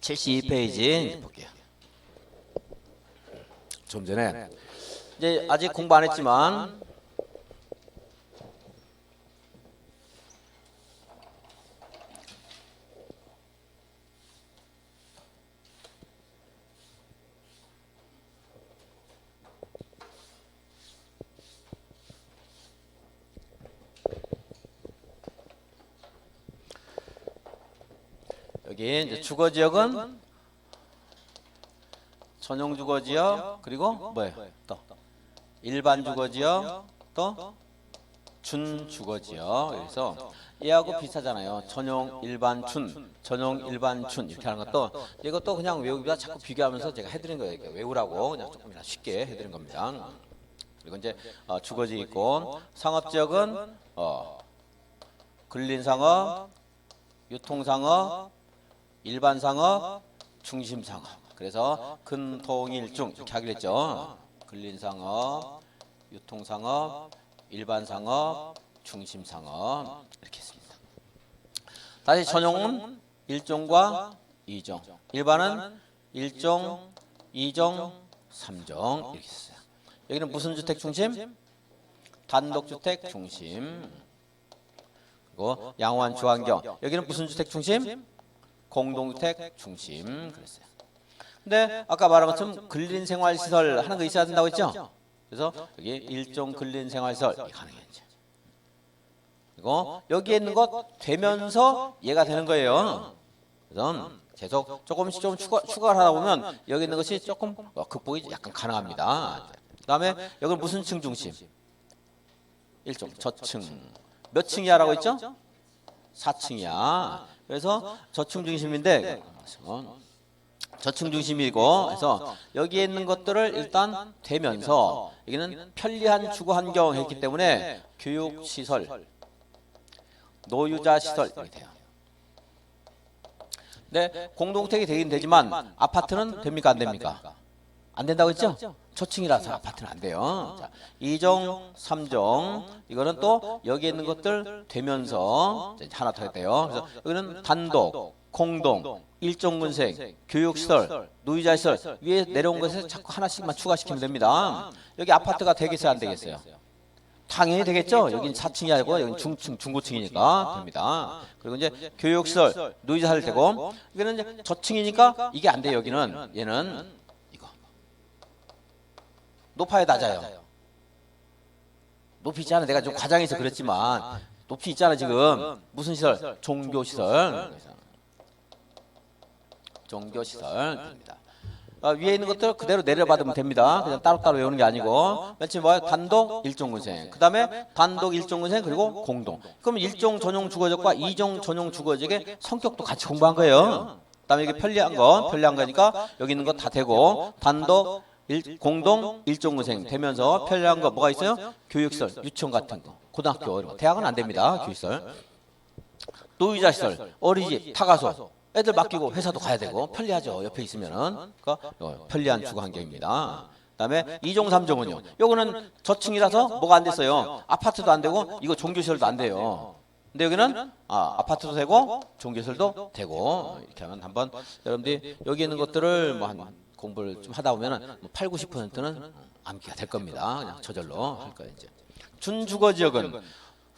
72페이지 볼게요. 좀 전에 이제 아직 공부 안 했지만 여기 이제 주거지역은 전용 주거지역 그리고 뭐예요? 또 일반 주거지역 또 준주거지역. 그래서 얘하고 비슷하잖아요. 전용 일반 준, 전용 일반 준 이렇게 하는 것도 이것도 그냥 외우기보다 자꾸 비교하면서 제가 해드린 거예요. 이렇게 외우라고 그냥 조금이나 쉽게 해드린 겁니다. 그리고 이제 주거지 있고 상업지역은 근린상업, 유통상업, 일반상업, 중심상업. 그래서 근통일중 이렇게 하기로 했죠. 근린상업, 유통상업, 일반상업, 중심상업 이렇게 했습니다. 다시 전용은 1종과 2종, 일반은 1종, 2종, 3종 이렇게 했어요. 여기는 무슨 주택 중심? 단독주택 중심. 그리고 양호한 주환경. 여기는 무슨 주택 중심? 공동주택 중심. 그랬어요. 근데 아까 말한 것처럼 근린생활시설 하는 거 있어야 된다고 했죠? 그래서 여기 일종 근린생활시설 가능했죠. 그리고 여기에 있는 것 되면서 얘가 되는 거예요. 그래서 계속 조금씩 좀 추가를 하다 보면 여기 있는 것이 조금 극복이 약간 가능합니다. 그 다음에 여기는 무슨 층 중심? 일종 저층. 몇 층이야라고 했죠? 4층이야. 그래서 저층 중심인데 저층 중심이고 그래서 여기에 있는 것들을 일단 되면서 여기는 편리한 주거 환경 했기 때문에 교육시설, 노유자시설 이렇게 돼요. 근데 공동주택이 되긴 되지만 아파트는 됩니까 안 됩니까? 안 된다고 했죠? 초층이라서 아파트는 안 돼요. 자, 2종, 3종 이거는 또 여기에 있는 것들 되면서 하나 더 돼요. 그래서 여기는 단독, 공동, 일종근생, 교육시설, 노유자시설 위에 내려온 것에 자꾸 하나씩만 추가시키면 됩니다. 여기 아파트가 되겠어요 안 되겠어요? 당연히 되겠죠. 여기는 4층이 아니고 여기는 중층, 중고층이니까 됩니다. 그리고 이제 교육시설, 노유자시설 되고 여기는 이제 저층이니까 이게 안 돼요. 여기는 얘는 이거 높아야 낮아요. 높이 있잖아. 내가 좀 과장해서 그랬지만 높이 있잖아 지금. 무슨 시설? 종교시설. 종교시설 됩니다. 위에 있는 것들 그대로 내려받으면 됩니다. 그냥 따로따로 외우는 게 아니고. 맨 처음에 뭐야? 단독, 일종근생. 그 다음에 단독, 일종근생 그리고 공동. 그럼 일종 전용 주거지역과 이종 전용 주거지역의 성격도 같이 공부한 거예요. 그 다음에 이게 편리한 거니까 여기 있는 거 다 되고 단독, 공동, 일종근생 되면서 편리한 거 뭐가 있어요? 교육시설, 유치원 같은 거. 고등학교 이런 거. 대학은 안 됩니다. 교육시설. 노유자시설, 어린이집, 타가소. 애들 맡기고 회사도 가야 되고 편리하죠. 옆에 있으면은. 그러니까 편리한 주거 환경입니다. 그다음에 2종 3종은요. 요거는 저층이라서 뭐가 안 됐어요. 아파트도 안 되고 이거 종교시설도 안 돼요. 근데 여기는 아파트도 되고 종교시설도 되고 이렇게 하면 한번 여러분들이 여기 있는 것들을 뭐 한 공부를 좀 하다 보면은 8, 90%는 암기가 될 겁니다. 그냥 저절로 할 거예요, 이제. 준주거지역은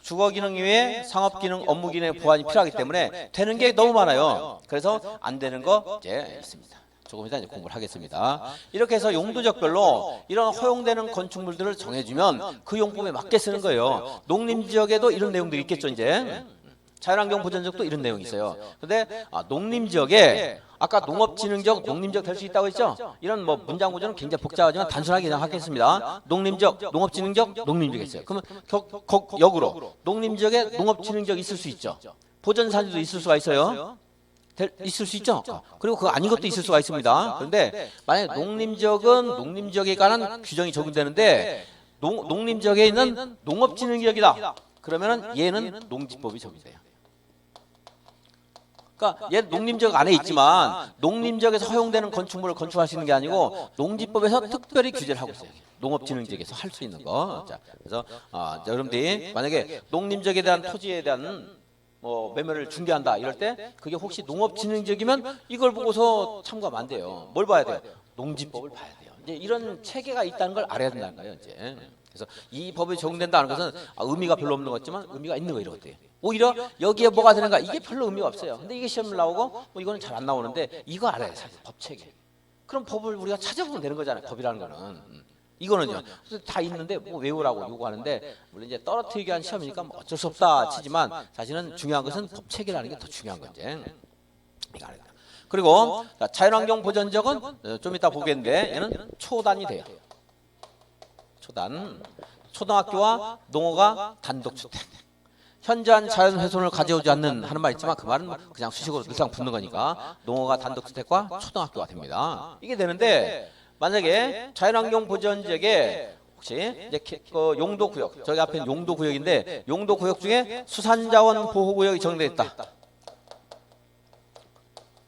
주거기능 이외에 상업기능, 업무기능의 보완이 필요하기 때문에 되는 게 너무 많아요. 그래서 안 되는 거 이제 있습니다. 조금 이따 이제 공부를 하겠습니다. 이렇게 해서 용도지역별로 이런 허용되는 건축물들을 정해주면 그 용법에 맞게 쓰는 거예요. 농림지역에도 이런 내용들이 있겠죠, 이제. 자연환경 보전지역도 이런 내용이 있어요. 그런데 농림지역에 아까 농업진흥지역, 농림지역 될 수 있다고 했죠? 이런 뭐 문장 구조는 굉장히 복잡하지만 단순하게 그냥 하겠습니다. 농림지역, 농업진흥지역, 농림지역 있어요. 그러면 역으로 농림지역에 농업진흥지역 있을 수 있죠. 보전산지도 있을 수가 있어요. 있을 수 있죠. 그리고 그거 아닌 것도 있을 수가 있습니다. 그런데 만약 농림지역은 농림지역에 관한 규정이 적용되는데 농림지역에 있는 농업진흥지역이다. 그러면은 얘는 농지법이 적용돼요. 그러니까 얘 농림지역 안에 있지만 농림지역에서 허용되는 건축물을 건축할 수 있는 게 아니고 농지법에서 특별히 규제를 하고 있어요. 농업진흥지역에서 할 수 있는 거. 자, 그래서 여러분들이 만약에 농림지역에 대한 토지에 대한 뭐 매매를 중개한다 이럴 때 그게 혹시 농업진흥지역이면 이걸 보고서 참고하면 안 돼요. 뭘 봐야 돼요? 농지법을 봐야 돼요. 이제 이런 체계가 있다는 걸 알아야 된다는 거예요. 이제 그래서 이 법이 적용된다는 것은 의미가 별로 없는 것 같지만 의미가 있는 거 이런 것들. 오히려 여기에 뭐가 되는가 이게 별로 의미가 없어요. 근데 이게 시험 나오고 뭐 이거는 잘 안 나오는데 이거 알아야 돼요. 법 체계. 그럼 법을 우리가 찾아보면 되는 거잖아요. 법이라는 거는. 이거는요. 다 있는데 뭐 외우라고 요구하는데 물론 이제 떨어뜨리기 위한 시험이니까 뭐 어쩔 수 없다 치지만 사실은 중요한 것은 법 체계라는 게 더 중요한 거지. 이거 알아야 돼요. 그리고 자연환경 보전지역은 좀 이따 보겠는데 얘는 초단이 돼요. 초단. 초등학교와 농어가 단독주택. 현저한 자연훼손을 가져오지 않는 하는 말 있지만 그 말은 그냥 수식으로 늘상 붙는 거니까 농어가 단독주택과 초등학교가 됩니다. 이게 되는데 만약에 자연환경 보전지역에 혹시 이제 용도구역 저기 앞에 용도구역인데 용도구역 중에 수산자원 보호구역이 정되어 있다.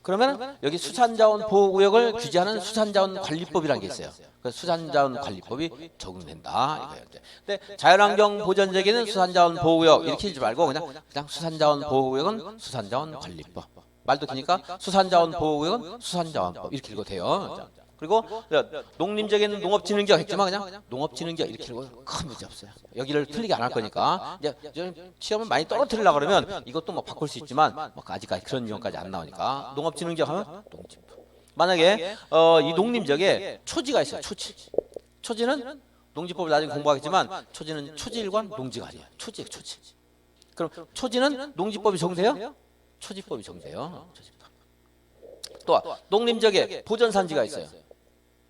그러면 여기 수산자원 보호구역을 규제하는 수산자원관리법이라는 게 있어요. 그래서 수산자원관리법이 적용된다 이거예요. 근데 자연환경 보전지역에는 수산자원 보호구역 이렇게 하지 말고 그냥 수산자원 보호구역은 수산자원관리법. 말도 되니까 수산자원 보호구역은 수산자원법 이렇게 읽어도 돼요. 그리고 농림지역에는 농업진흥지역 했지만 그냥 농업진흥지역 이렇게 읽어도 큰 문제 없어요. 여기를 틀리게 안 할 거니까 이제 시험을 많이 떨어뜨리려고 그러면 이것도 뭐 바꿀 수 있지만 뭐 아직까지 그런 유형까지 안 나오니까 농업진흥지역 하면 농지법. 만약에 이 농림지역에 초지가 있어요. 초지는 농지법을 나중에 공부하겠지만 초지는 초지일관 농지가 아니에요. 초지. 그럼 초지는 농지법이 적용돼요? 초지법이 적용돼요. 초지법. 또 농림지역에 보전산지가 있어요.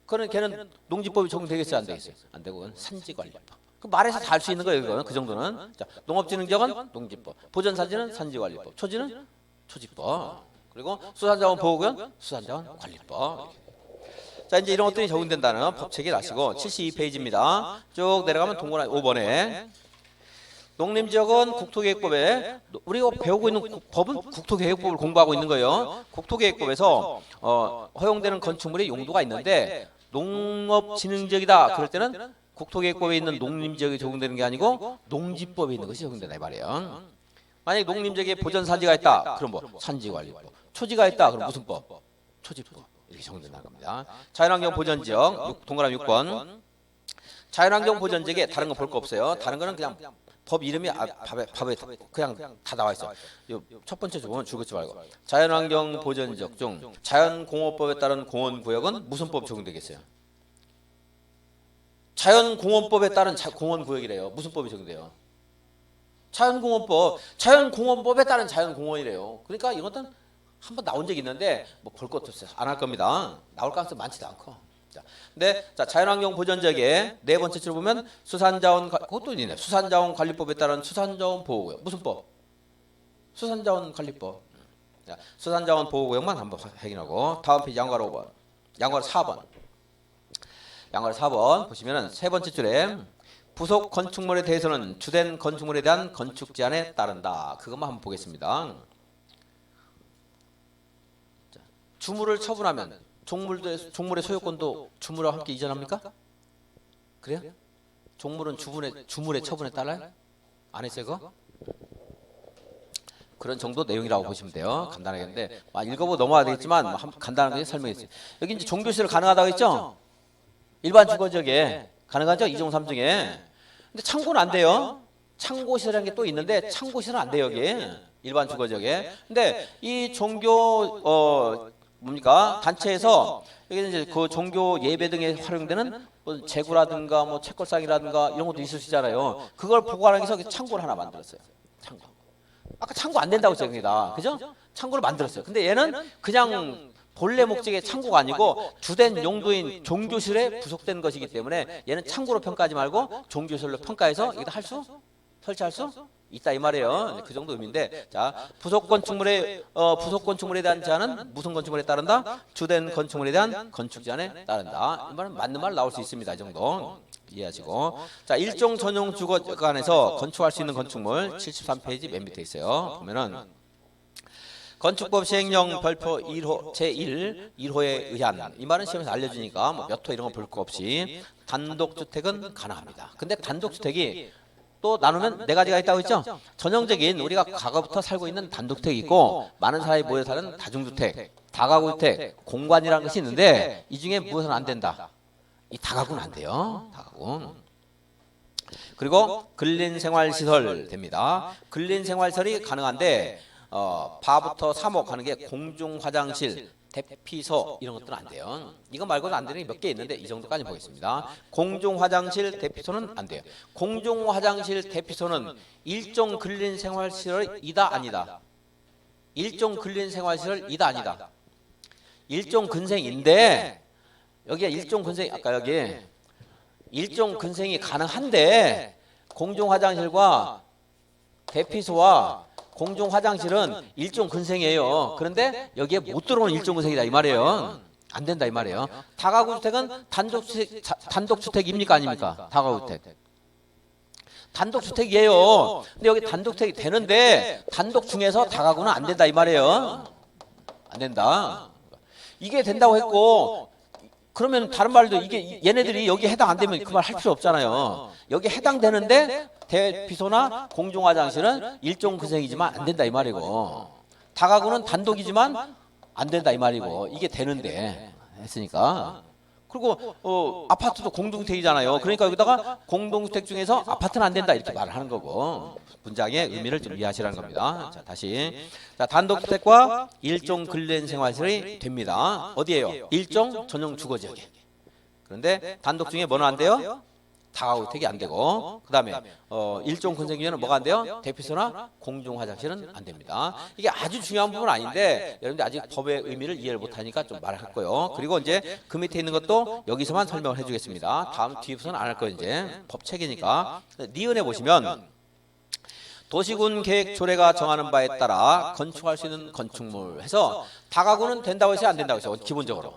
그러면 걔는 농지법이 적용되겠어요? 안 되겠어요? 안 되고 산지관리법. 그 말에서 다 알 수 있는 거예요. 이거는 그 정도는. 자, 농업진흥지역은 농지법, 보전산지는 산지관리법, 초지는 초지법. 그리고 수산자원 보호구역은 수산자원관리법. 자, 이제 이런 것들이 적용된다는 법체계 아시고 72페이지입니다. 쭉 내려가면 동그라미 5번에 농림지역은 국토계획법에 우리가 배우고 있는 법은 국토계획법을 공부하고 있는 거예요. 국토계획법에서 허용되는 건축물의 용도가 있는데 농업진흥지역이다 그럴 때는 국토계획법에 있는 농림지역이 적용되는 게 아니고 농지법에 있는 것이 적용된다 이 말이에요. 만약에 농림지역에 보전산지가 있다 그럼 뭐 산지관리법. 초지가 있다 그럼 무슨 법? 초지법. 이렇게 적용된다는 겁니다. 자연환경 보전지역 동그라미 6번. 자연환경 보전지역에 다른 거 볼 거 없어요. 다른 거는 그냥 법 이름이 밥에 그냥 다 나와 있어. 첫 번째 조건은 줄긋지 말고. 자연환경 보전지역 중 자연공원법에 따른 공원구역은 무슨 법 적용되겠어요? 자연공원법에 따른 공원구역이래요. 무슨 법이 적용돼요? 자연공원법에 따른 자연공원이래요. 그러니까 이것은 한번 나온 적이 있는데 뭐 볼 것도 없어요. 안 할 겁니다. 나올 가능성이 많지도 않고. 근데 자연환경 보전지역에 네 번째 줄 보면 수산자원 그것도 있네. 수산자원관리법에 따른 수산자원 보호구역 무슨 법? 수산자원관리법. 수산자원 보호구역만 한번 확인하고 다음 페이지 양괄호 5번, 양괄호 4번. 양괄호 4번 보시면은 세 번째 줄에 부속 건축물에 대해서는 주된 건축물에 대한 건축 제한에 따른다. 그것만 한번 보겠습니다. 주물을 처분하면 종물의 소유권도 주물과 함께 이전합니까? 그래요? 종물은 주물의 처분에 따라요? 안 했어요 그거? 그런 정도 내용이라고 보시면 돼요. 간단하겠는데 읽어보고 넘어가야 되겠지만 간단하게 설명했어요. 여기 이제 종교시설 가능하다고 했죠? 일반 주거지역에 가능하죠? 2종 3중에. 근데 창고는 안 돼요. 창고시설이라는 게 또 있는데 창고시설은 안 돼요 여기. 일반 주거지역에. 근데 이 종교 뭡니까? 단체에서 여기는 이제 그 종교 예배 등에 활용되는 뭐 재구라든가 뭐 책걸상이라든가 이런 것도 있을 수 있잖아요. 그걸 보관하기 위해서 창고를 하나 만들었어요. 창고. 아까 창고 안 된다고 했죠, 여기다. 그죠? 창고를 만들었어요. 근데 얘는 그냥 본래 목적의 창고가 아니고 주된 용도인 종교실에 부속된 것이기 때문에 얘는 창고로 평가하지 말고 종교실로 평가해서 여기다 설치할 수 있다 이 말이에요. 그 정도 의미인데, 자 부속 건축물에 대한 제한은 무슨 건축물에 따른다? 주된 건축물에 대한 건축 제한에 따른다. 이 말은 맞는 말 나올 수 있습니다. 이 정도 이해하시고, 자 일종 전용 주거관에서 건축할 수 있는 건축물 73페이지 맨 밑에 있어요. 보면은 건축법 시행령 별표 1호 제1 1호에 의한, 이 말은 시험에서 알려주니까 뭐 몇 호 이런 거 볼 거 없이 단독주택은 가능합니다. 근데 단독주택이 또 나누면 네 가지가 있다고 했죠. 전형적인 우리가 과거부터 살고 있는 단독주택이 있고 많은 사람이 모여 사는 다중주택, 다가구주택, 공관이라는 것이 있는데 이 중에 무엇은 안 된다? 이 다가구는 안 돼요. 다가구. 그리고 근린생활시설 됩니다. 근린생활시설이 가능한데 바부터 3호 가는 게 공중화장실, 대피소 이런 것들은 안 돼요. 이거 말고도 안 되는 게 몇 개 있는데 이 정도까지 보겠습니다. 공중화장실, 대피소는 안 돼요. 공중화장실, 대피소는 일종 근린생활시설이다 아니다. 일종 근린생활시설이다 아니다. 일종 근생인데 여기가 일종 근생 아까 여기 일종 근생이 가능한데 공중화장실과 대피소와 공중화장실은 일종 근생이에요. 그런데 여기에 못 들어오는 일종 근생이다 이 말이에요. 안 된다 이 말이에요. 다가구주택은 단독주택입니까 아닙니까? 다가구주택. 단독주택이에요. 근데 여기 단독주택이 되는데 단독 중에서 다가구는 안 된다 이 말이에요. 안 된다. 이게 된다고 했고 그러면 다른 말도 이게 얘네들이 여기 해당 안 되면 그 말 할 필요 없잖아요. 여기 해당되는데 대피소나 공중화장실은 일종 근생이지만 안 된다 이 말이고 다가구는 단독이지만 안 된다 이 말이고 이게 되는데 했으니까 그리고 아파트도 공동주택이잖아요. 그러니까 여기다가 공동주택 중에서 아파트는 안 된다 이렇게 말을 하는 거고 문장의 의미를 좀 이해하시라는 겁니다. 자 다시 자 단독주택과 일종 근린생활시설이 됩니다. 어디예요? 일종 전용 주거지역에. 그런데 단독 중에 뭐는 안 돼요? 다가구주택이 안 되고 그 다음에 일종 근생기에는 뭐가 안 돼요? 대피소나 공중화장실은 안 됩니다. 이게 아주 중요한 부분은 아닌데 여러분들 아직 법의 의미를 이해를 못하니까 좀 말할 거예요. 그리고 이제 그 밑에 있는 것도 여기서만 설명을 해주겠습니다. 다음 뒤부터는 안 할 거예요. 이제 법체계니까 니은에 보시면 도시군 계획 조례가 정하는 바에 따라 건축할 수 있는 건축물 해서 다가구는 된다고 해서 안 된다고 해서 기본적으로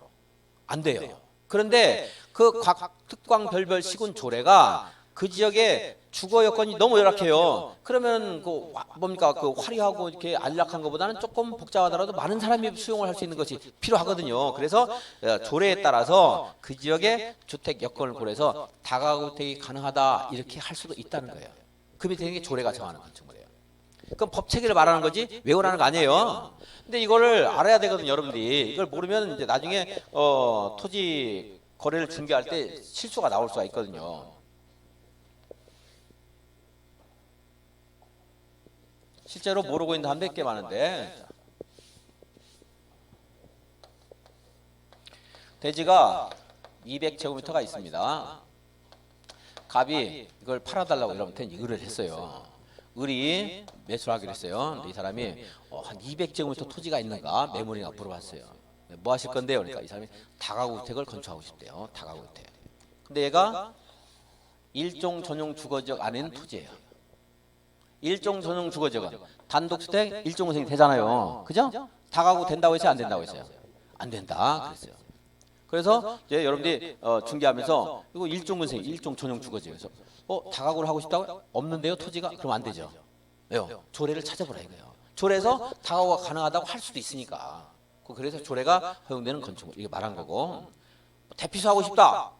안 돼요. 그런데 그 각 특광 별별 시군 조례가 그 지역의 주거 여건이 너무 열악해요. 그러면 그 뭡니까 그 화려하고 이렇게 안락한 것보다는 조금 복잡하더라도 많은 사람이 수용을 할 수 있는 것이 필요하거든요. 그래서 조례에 따라서 그 지역의 주택 여건을 고려해서 다가구주택이 가능하다 이렇게 할 수도 있다는 거예요. 그 밑에 있는 게 조례가 정하는 건축물이에요. 그럼 법 체계를 말하는 거지 외우라는 거 아니에요. 근데 이거를 알아야 되거든요, 여러분들이. 이걸 모르면 이제 나중에 토지 거래를 중개할 때 실수가 나올 수가 있거든요. 실제로 모르고 있는 한 100개 많은데 대지가 200제곱미터가 있습니다. 갑이 이걸 팔아달라고 여러분한테 의뢰를 했어요. 을이 매수를 하기로 했어요. 근데 이 사람이 한 200제곱미터 토지가 있는가 매물인가 물어봤어요. 뭐 하실 건데요? 그러니까 이 사람이 다가구주택을 건축하고 싶대요. 다가구주택. 근데 얘가 일종 전용 주거지역 안에 있는 토지예요. 일종 전용 주거지역은 단독주택 일종 건생이 되잖아요. 그죠? 다가구 된다고 했어요? 안 된다고 했어요? 안 된다 그랬어요. 그래서 이제 여러분들이 중개하면서 이거 일종 건생, 일종 전용 주거지역에서 다가구를 하고 싶다고? 없는데요 토지가? 그럼 안 되죠. 왜요? 조례를 찾아보라 이거예요. 조례에서 다가구가 가능하다고 할 수도 있으니까. 그래서 조례가 허용되는 건축물 이게 말한 거고. 대피소 하고 싶다.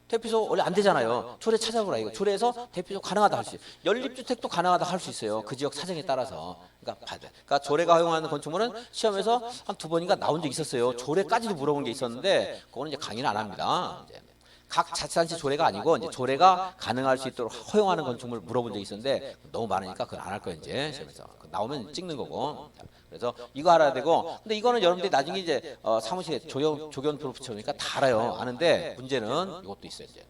대피소 원래 안 되잖아요. 조례 찾아보라 이거. 조례에서 대피소 가능하다 할 수 있어요. 연립주택도 가능하다 할 수 있어요. 그 지역 사정에 따라서. 그러니까 조례가 허용하는 건축물은 시험에서 한 2번인가 나온 적 있었어요. 조례까지도 물어본 게 있었는데 그거는 이제 강의는 안 합니다. 이제 각 자치단체 조례가 아니고 이제 조례가 가능할 수 있도록 허용하는 건축물을 물어본 적이 있었는데 너무 많으니까 그건 안 할 거예요 이제 시험에서. 나오면 찍는 거고. 그래서 이거 알아야 되고 근데 이거는 여러분들이 나중에 이제 사무실에 조견 프로 붙여놓으니까 다 알아요. 아는데 문제는 이것도 있어요 이제.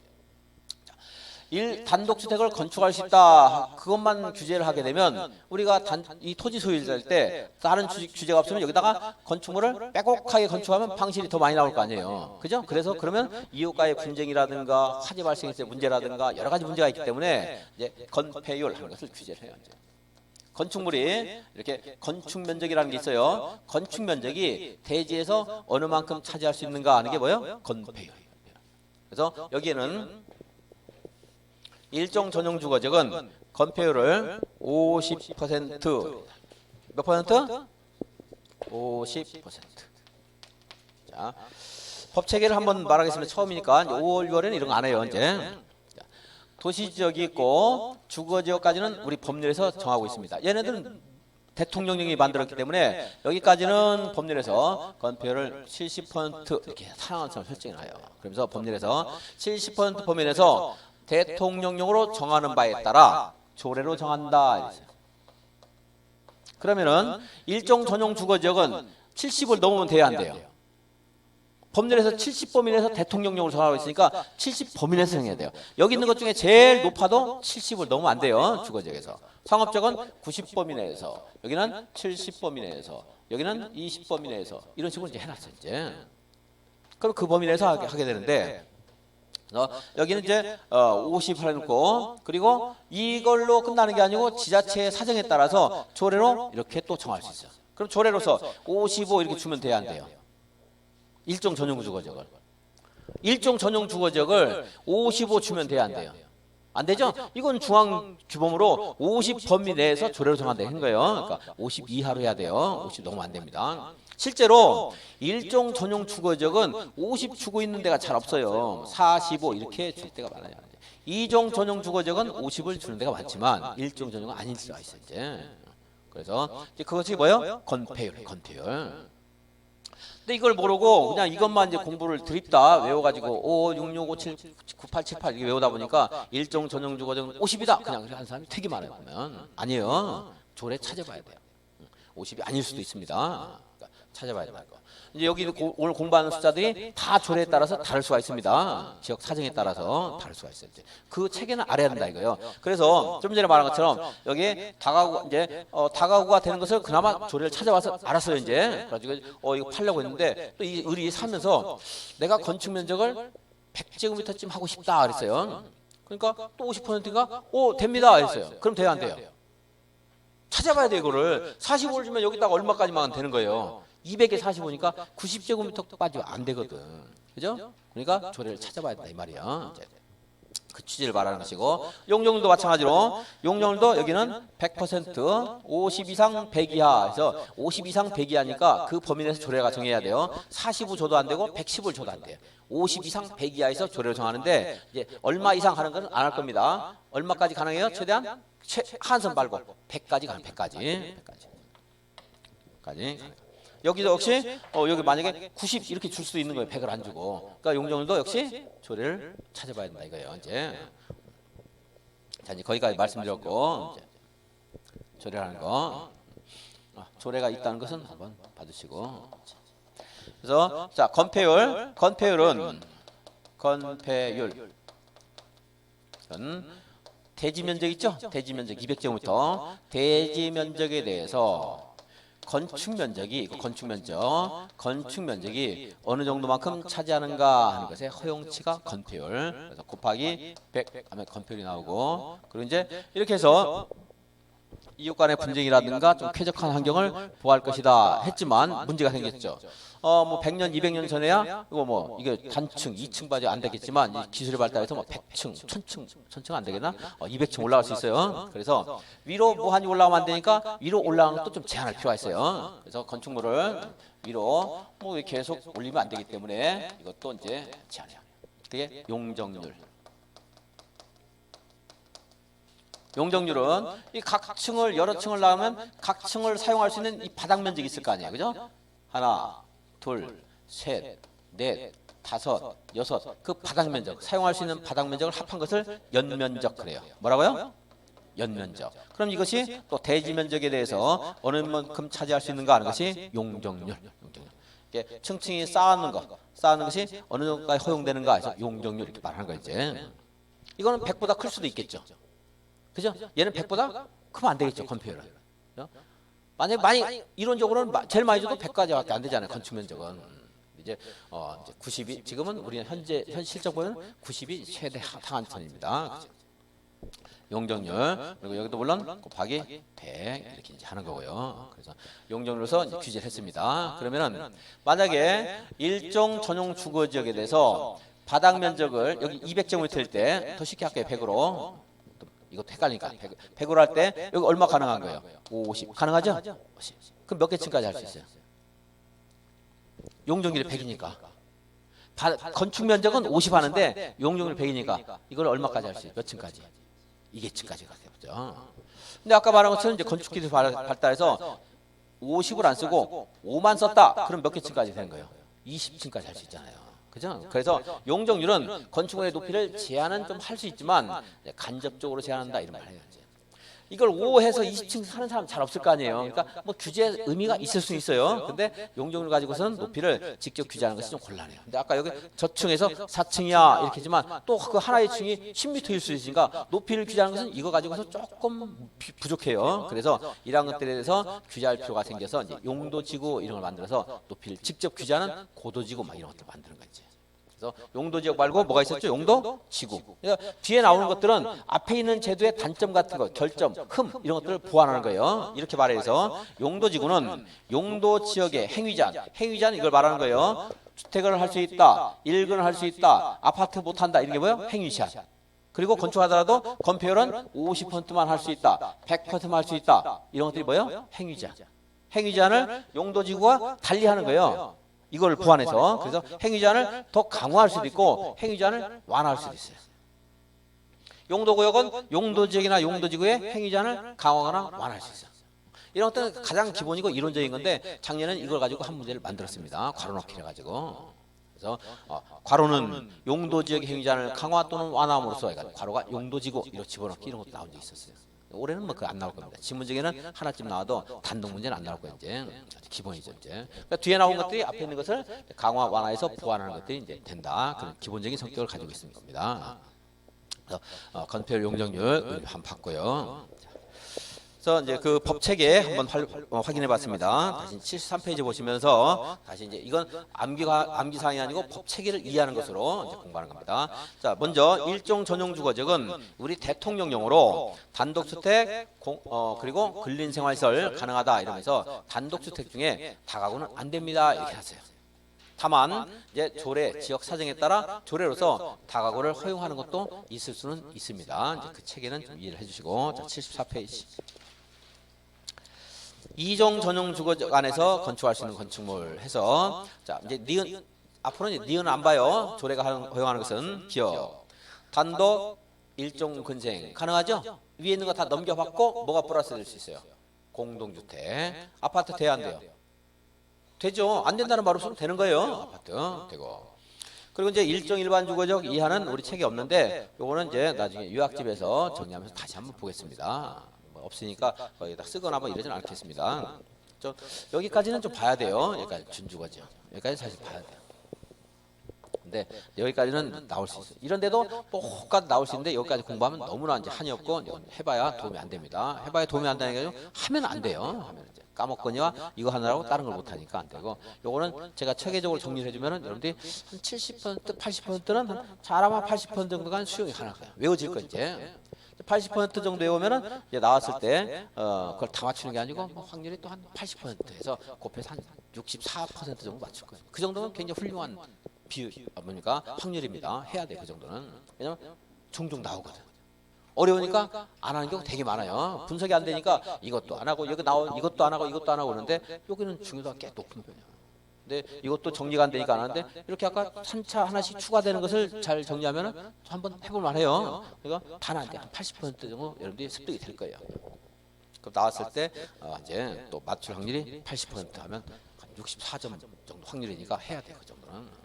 단독주택을 건축할 수 있다 그것만 규제를 하게 되면 우리가 이 토지 소유를 할 때 다른 규제가 없으면 여기다가 건축물을 빼곡하게 건축하면 방실이 더 많이 나올 거 아니에요. 그죠? 그래서 그러면 이웃과의 분쟁이라든가 화재 발생했을 때 문제라든가 여러 가지 문제가 있기 때문에 이제 건폐율 하는 것을 규제를 해요. 이제. 건축물이 이렇게 건축 면적이라는 게 있어요. 건축 면적이 대지에서 어느 만큼 차지할 수 있는가 하는 게 뭐예요? 건폐율. 그래서 여기에는 일종 전용 주거지역은 건폐율을 50% 몇 퍼센트? 50%. 자, 법 체계를 한번 말하겠습니다. 처음이니까 5월, 6월에는 이런 거 안 해요. 이제 도시 지역이 있고 주거 지역까지는 우리 법률에서 정하고 있습니다. 얘네들은 대통령령이 만들었기 때문에 여기까지는 법률에서 건폐율을 70% 이렇게 상한선을 설정을 해요. 그러면서 법률에서 70% 범위 내에서 대통령령으로 정하는 바에 따라 조례로 정한다. 그러면은 일종 전용 주거 지역은 70을 넘으면 돼야 한대요. 법률에서 70 범위 내에서 대통령령으로 정하고 있으니까 70 범위 내에서 정해야 돼요. 여기 있는 것 중에 제일 높아도 70을 넘으면 안 돼요. 주거 지역에서. 상업적은 90 범위 내에서, 여기는 70 범위 내에서, 여기는 20 범위 내에서 이런 식으로 이제 해놨어요. 이제. 그럼 그 범위 내에서 하게 되는데, 여기는 이제 50 해놓고, 그리고 이걸로 끝나는 게 아니고 지자체의 사정에 따라서 조례로 이렇게 또 정할 수 있어요. 그럼 조례로서 55 이렇게 주면 돼야 안 돼요. 일종 전용 주거 지역을. 일종 전용 주거 지역을 55 주면 돼야 안 돼요. 안 되죠? 이건 중앙 규범으로 50 범위 내에서 조례로 정한다는 거예요. 그러니까 50 이하로 해야 돼요. 50 넘으면 안 됩니다. 실제로 일종 전용 주거 지역은 50 주고 있는 데가 잘 없어요. 45 이렇게 줄 때가 많아요. 이종 전용 주거 지역은 50을 주는 데가 많지만 일종 전용은 아닐 수가 있어요. 이제. 그래서 이제 그것이 뭐예요? 건폐율, 건폐율. 근데 이걸 모르고 그냥 이것만 이제 공부를 드립다 외워가지고 5, 6, 6, 5, 7, 9, 8, 7, 8 이렇게 외우다 보니까 일종 전용 주거지역은 50이다 그냥 하는 사람이 되게 많아요. 보면 아니에요. 조례 찾아봐야 돼요. 50이 아닐 수도 있습니다. 그러니까 찾아봐야 돼요. 이제 여기 오늘 공부하는 숫자들이 다 조례에 따라서 다를 수가 있습니다. 지역 사정에 따라서 다를 수가 있어요. 그 체계는 알아야 된다 이거예요. 그래서 좀 전에 말한 것처럼 여기 다가구 이제 다가구가 되는 것을 그나마 조례를 찾아와서 알았어요. 이제 그래가지고 이거 팔려고 했는데 또 이 을이 사면서 내가 건축 면적을 100제곱미터쯤 하고 싶다 그랬어요. 그러니까 또 50%가 됩니다 그랬어요. 그럼 돼야 안 돼요? 찾아봐야 돼 이거를. 45를 주면 여기다가 얼마까지만 되는 거예요. 200에 45니까 90제곱미터까지 안 되거든. 그죠? 그러니까 조례를 찾아봐야 된다 이 말이야. 그 취지를 말하는 것이고 용적률도 마찬가지로 용적률도 여기는 100% 50 이상 100 이하 해서 50 이상 100 이하니까 그 범위 내에서 조례가 정해야 돼요. 45 줘도 안 되고 110을 줘도 안 돼요. 50 이상 100 이하에서 조례를 정하는데 이제 얼마 이상 하는 건 안 할 겁니다. 얼마까지 가능해요? 최대한 한선 말고 100까지 가는 100까지. 여기도 역시 여기 만약에 90 이렇게 줄 수도 있는 거예요. 100을 안 주고. 그러니까 용적률도 역시 조례를 찾아봐야 된다 이거예요. 이제 자 이제 거기까지 말씀드렸고 이제 조례라는 거 조례가 있다는 것은 한번 봐주시고. 그래서 자 건폐율은 대지 면적 있죠? 대지 면적 200제곱미터. 대지 면적에 대해서 건축 면적이 어느 정도만큼 차지하는가 하는 것의 허용치가 건폐율. 그래서 곱하기 100 하면 건폐율이 나오고, 그리고 이제 이렇게 해서 이웃 간의 분쟁이라든가 좀 쾌적한 환경을 보호할 것이다 했지만 문제가 생겼죠. 뭐 100년, 200년 전에야 이거 이게 단층, 2층까지 안 되겠지만 이 기술이 발달해서 100층, 1000층 안 되겠나? 200층 올라갈 수 있어요. 그래서 위로 무한히 올라가면 안 되니까 위로 올라가는 것도 좀 제한할 필요가 있어요. 그래서 건축물을 위로 계속 올리면 안 되기 때문에 이것도 이제 제한해요. 그게 용적률. 용적률은 이 각 층을 여러 층을 나오면 각 층을 사용할 수 있는 이 바닥 면적이 있을 거 아니에요, 그죠? 하나, 둘, 셋, 넷, 다섯, 여섯. 그 바닥 면적, 사용할 수 있는 바닥 면적을 합한 것을 연면적 그래요. 뭐라고요? 연면적. 그럼 이것이 또 대지 면적에 대해서 어느 만큼 차지할 수 있는가 하는 것이 용적률. 이게 층층이 쌓는 것이 어느 정도까지 허용되는가 해서 용적률 이렇게 말하는 거 이제. 이거는 100보다 클 수도 있겠죠. 그죠? 얘는 100보다 크면 안 되겠죠, 건폐율은. 만약 이론적으로는 제일 많이 줘도 100까지밖에 안 되잖아요, 건축 면적은. 이제 90이 지금은 우리는 현 실적 보면 90이 최대 하한선입니다. 용적률. 그리고 여기도 물론 곱하기 100 이렇게 이제 하는 거고요. 그래서 용적률로서 이제 규제를 했습니다. 그러면은 만약에 일종 전용 주거 지역에 대해서 바닥 면적을 여기 200제곱미터일 때 더 쉽게 할게요, 100으로. 이것도 헷갈리니까 100으로 할 때 여기 얼마 가능한 거예요? 50 가능하죠? 50. 그럼 몇 개 층까지 할 수 있어요? 용적률이 100이니까 건축 면적은 50 하는데 용적률 100이니까 이걸 얼마까지 할 수 있어요? 몇 층까지? 2개층까지 가겠죠. 근데 아까 말한 것처럼 이제 건축 기술이 발달해서 50을 안 쓰고 5만 썼다. 그럼 몇 개층까지 되는 거예요? 20층까지 할 수 있잖아요. 그죠? 그래서 용적률은 건축물의 높이를 제한은 좀 할 수 있지만 간접적으로 제한한다 이런 말 해요. 이걸 5해서 20층 사는 사람 잘 없을 거 아니에요. 그러니까 뭐 규제 의미가 있을 수 있어요. 근데 용적률 가지고서는 높이를 직접 규제하는 것이 좀 곤란해요. 근데 아까 여기 저층에서 4층이야 이렇게 했지만 또 그 하나의 층이 10m일 수 있으니까 높이를 규제하는 것은 이거 가지고서 조금 부족해요. 그래서 이러한 것들에 대해서 규제할 필요가 생겨서 이제 용도지구 이런 걸 만들어서 높이를 직접 규제하는 고도지구 막 이런 것들 만드는 거지. 그래서 용도지역 말고 뭐가 있었죠? 용도지구. 그러니까 뒤에 나오는 것들은 앞에 있는 제도의 단점 같은 거, 결점, 흠 이런 것들을 보완하는 거예요. 이렇게 말해서 용도지구는 용도지역의 행위자는 이걸 말하는 거예요. 주택을 할 수 있다, 일근을 할 수 있다, 아파트 못한다 이런 게 뭐예요? 행위샷. 그리고 건축하더라도 건폐율은 50%만 할 수 있다, 100%만 할 수 있다 이런 것들이 뭐예요? 행위자를 용도지구와 달리하는 거예요. 이걸 보완해서. 그래서 행위제한을 더 강화할 수도 있고 행위제한을 완화할 수도 있어요. 용도구역은 용도지역이나 용도지구의 행위제한을 강화하거나 완화할 수 있어요. 이런 것들은 가장 기본이고 이론적인 건데 작년에는 이걸 가지고 한 문제를 만들었습니다. 괄호 넣기를 가지고. 그래서 괄호는 용도지역의 행위제한을 강화 또는 완화함으로써 괄호가 용도지구 이렇게 집어넣기 이런 것도 나온 적이 있었어요. 올해는 뭐 그 안 나올 겁니다. 지문적에는 하나쯤 나와도 단독 문제는 안 나올 거예요. 이제 기본이죠. 이제 그러니까 뒤에 나온 것들이 앞에 있는 것을 강화 완화해서 보완하는 것들이 이제 된다. 그런 기본적인 성격을 가지고 있는 겁니다. 그래서 건폐율 용적률 한번 봤고요. 그래서 이제 그 법 체계 한번 확인해 봤습니다. 다시 73페이지 보시면서 다시 이제 이건 암기 사항이 아니고 법 체계를 이해하는 것으로 이제 공부하는 겁니다. 자, 먼저 일종 전용 주거적은 우리 대통령령으로 단독주택 그리고 근린생활시설 가능하다 이러면서 단독주택 중에 다가구는 안 됩니다 이렇게 하세요. 다만 이제 조례 지역 사정에 따라 조례로서 다가구를 허용하는 것도 있을 수는 있습니다. 이제 그 체계는 좀 이해를 해주시고 자 74페이지. 이종 전용 주거적 안에서 건축할 수 있는 건축물 해서 자 이제 니은 앞으로는 이제 니은 안 봐요. 조례가 허용하는 것은 기업 단독 일종 근생 가능하죠? 위에 있는 거 다 넘겨받고 뭐가 플러스 될 수 있어요? 공동주택 아파트 돼야 안 돼요? 되죠. 안 된다는 말로 쓰면 되는 거예요. 아파트 되고. 그리고 이제 일종 일반 주거적 이하는 우리 책에 없는데 요거는 이제 나중에 유학집에서 정리하면서 다시 한번 보겠습니다. 뭐 없으니까 거기다 쓰거나 뭐 이러진 않겠습니다. 좀 여기까지는 좀 봐야 돼요. 여기까지 준주거죠. 여기까지 사실 봐야 돼요. 근데 여기까지는 나올 수 있어요. 이런데도 뭐 혹까지 나올 수 있는데 여기까지 공부하면 너무나 이제 한이 없고 해봐야 도움이 안 됩니다. 해봐야 도움이 안 되는 게 아니라 하면 안 돼요. 하면 이제 까먹거니와 이거 하느라고 다른 걸 못하니까 안 되고 요거는 제가 체계적으로 정리를 해주면은 여러분들이 한 70% 80%는 잘하면 80% 정도가 수용이 가능할 거예요. 외워질 거 이제 80% 정도 외우면은 이제 나왔을 때 그걸 다 맞추는 게 아니고 뭐 확률이 또 한 80%에서 곱해서 한 64% 정도 맞출 거예요. 그 정도면 굉장히 훌륭한 뭡니까 확률입니다. 해야 돼 그 정도는. 왜냐면 종종 나오거든. 어려우니까 안 하는 경우 되게 많아요. 분석이 안 되니까 이것도 안 하고 여기 나온 이것도 안 하고 이것도 안 하고 그러는데 여기는 중요도가 꽤 높은 편이에요. 근데 이것도 정리가 안 되니까 안 하는데 이렇게 아까 3차 하나씩 추가되는 것을 잘 정리하면 한번 해볼 만해요. 그러니까 단한테 한 80% 정도 여러분들이 습득이 될 거예요. 그럼 나왔을 때 이제 또 맞출 확률이 80% 하면 한 64점 정도 확률이니까 해야 돼요. 그 정도는.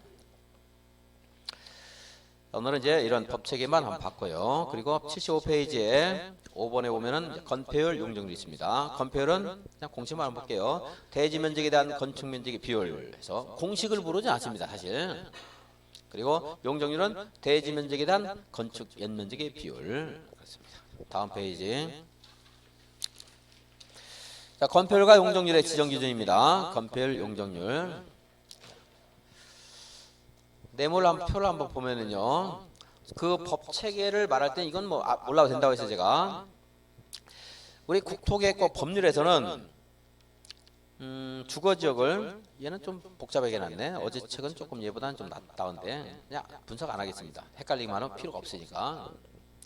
오늘은 이제 이런 법 체계만 한번 봤고요. 그리고 75페이지에 5번에 보면은 건폐율 용적률이 있습니다. 건폐율은 그냥 공식만 한번 볼게요. 대지 면적에 대한 건축 면적의 비율에서 공식을 부르지 않습니다, 사실. 그리고 용적률은 대지 면적에 대한 건축 연면적의 비율. 그렇습니다. 다음 페이지. 자, 건폐율과 용적률의 지정 기준입니다. 건폐율, 용적률. 네모를 표를 한번 보면은요. 그 법 체계를 말할 때 이건 뭐 몰라도 된다고 했어요, 제가. 우리 국토계획법 법률에서는 주거 지역을 얘는 좀 복잡하게 놨네. 어제 책은 조금 얘보다는 좀 낫다운데 그냥 분석 안 하겠습니다. 헷갈리기만 하면 필요가 없으니까.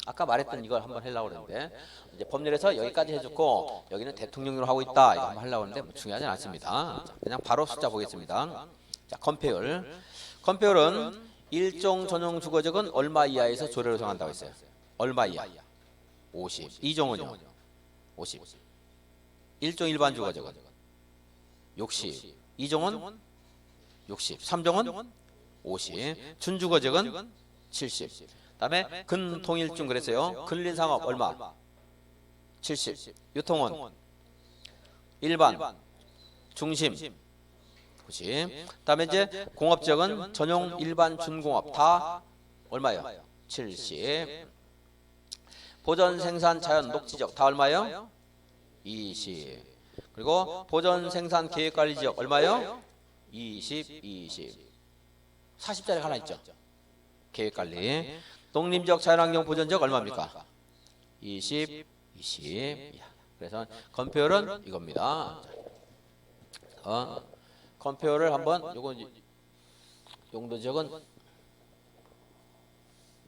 아까 말했던 이걸 한번 하려고 그랬는데 이제 법률에서 여기까지 해줬고 여기는 대통령으로 하고 있다 이거 한번 하려고 하는데 뭐 중요하지 않습니다. 그냥 바로 숫자 보겠습니다. 자, 건폐율. 컴페어는 일종 전용 주거적은 얼마 이하에서 조례로 정한다고 했어요. 얼마 이하? 50. 2종은요? 50. 일종 일반 주거적은 60. 2종은 60. 3종은 50. 준주거적은 70. 그다음에 근통일중 그랬어요. 근린상업 얼마? 70. 유통은 일반, 중심 90. 그다음에 이제 공업적은 전용, 일반, 준공업 다 얼마예요? 70. 보전, 생산, 자연, 녹지적 다 얼마예요? 20. 그리고 보전, 생산, 계획관리 지역 얼마예요? 20, 20. 40짜리 하나 있죠. 계획관리. 독립적 자연환경 보전적 얼마입니까? 20, 20. 그래서 컴페어는 이겁니다. 컴페어를 한번 요거 용도지역은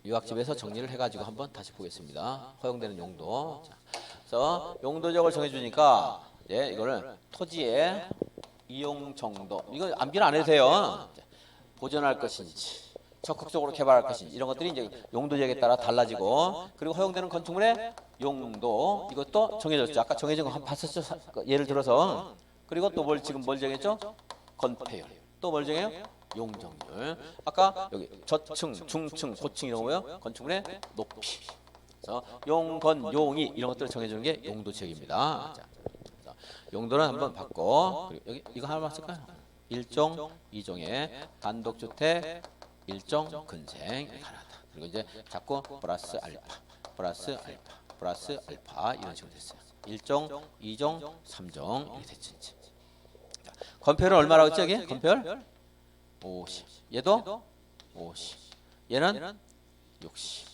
유학집에서 정리를 해가지고 한번 다시 보겠습니다. 허용되는 용도. 자, 그래서 용도지역을 정해주니까 이거를 토지의 이용 정도 이거 암기는 안 해도 돼요. 보존할 것인지 적극적으로 개발할 것인지 이런 것들이 이제 용도지역에 따라 달라지고 그리고 허용되는 건축물의 용도 이것도 정해졌죠. 아까 정해진 거 한번 봤었죠. 예를 들어서 그리고 또 지금 뭘 정했죠? 건폐율. 또 뭘 정해요? 용적률. 아까 여기 저층, 중층, 고층 이런 거요. 건축물의 높이. 그래서 용, 건, 용이 이런 것들을 정해주는 게 용도지역입니다. 자, 용도는 한번 바꿔. 그리고 여기 이거 하나만 쓸까요? 1종, 2종의 단독주택, 1종, 근생 하나다. 그리고 이제 자꾸 플러스 알파, 플러스 알파, 플러스 알파 이런 식으로 됐어요. 1종, 2종, 3종 이렇게 됐지. 건폐율은 얼마라고 했죠? 여기? 건폐율? 50. 얘도 50. 얘는 60.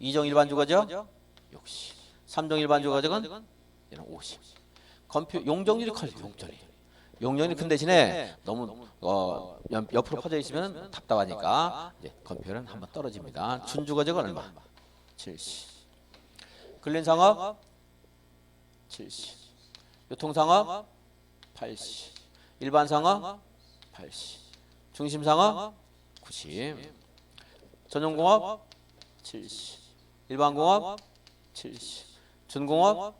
2종 일반 주거적 60. 3종 일반 주거적은 얘는 50. 용적률이 커요. 용적률이 큰 대신에 너무 옆으로 퍼져 있으면 답답하니까 이제 건폐율은 한번 떨어집니다. 준주거적은 얼마? 70. 근린상업 70. 유통상업 80. 일반상업 80. 중심상업 90. 전용공업 70. 일반공업 70. 준공업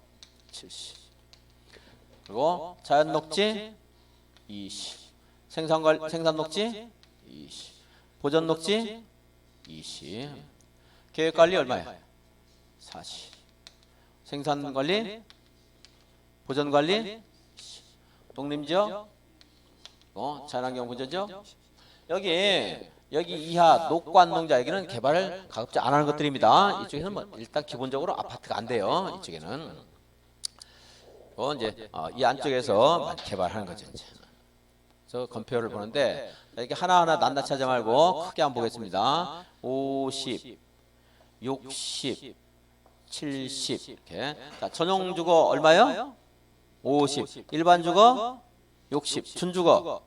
70. 그리고 자연녹지 20. 생산녹지 20. 보전녹지 20. 계획관리 얼마야? 40. 생산관리 보전관리 독립지역 자연환경 보전지역 여기 이하 녹관농자 여기는 개발을 가급적 안 하는 것들입니다. 이쪽에서는 뭐 일단 기본적으로 아파트가 안 돼요. 이쪽에는 이제 이 안쪽에서 개발하는 거죠. 이제. 그래서 건폐율을 보는데 이렇게 하나하나 낱낱이 하지 말고 크게 한번 보겠습니다. 50, 60, 70 이렇게. 자, 전용 주거 얼마요? 50. 일반 주거 60. 준주거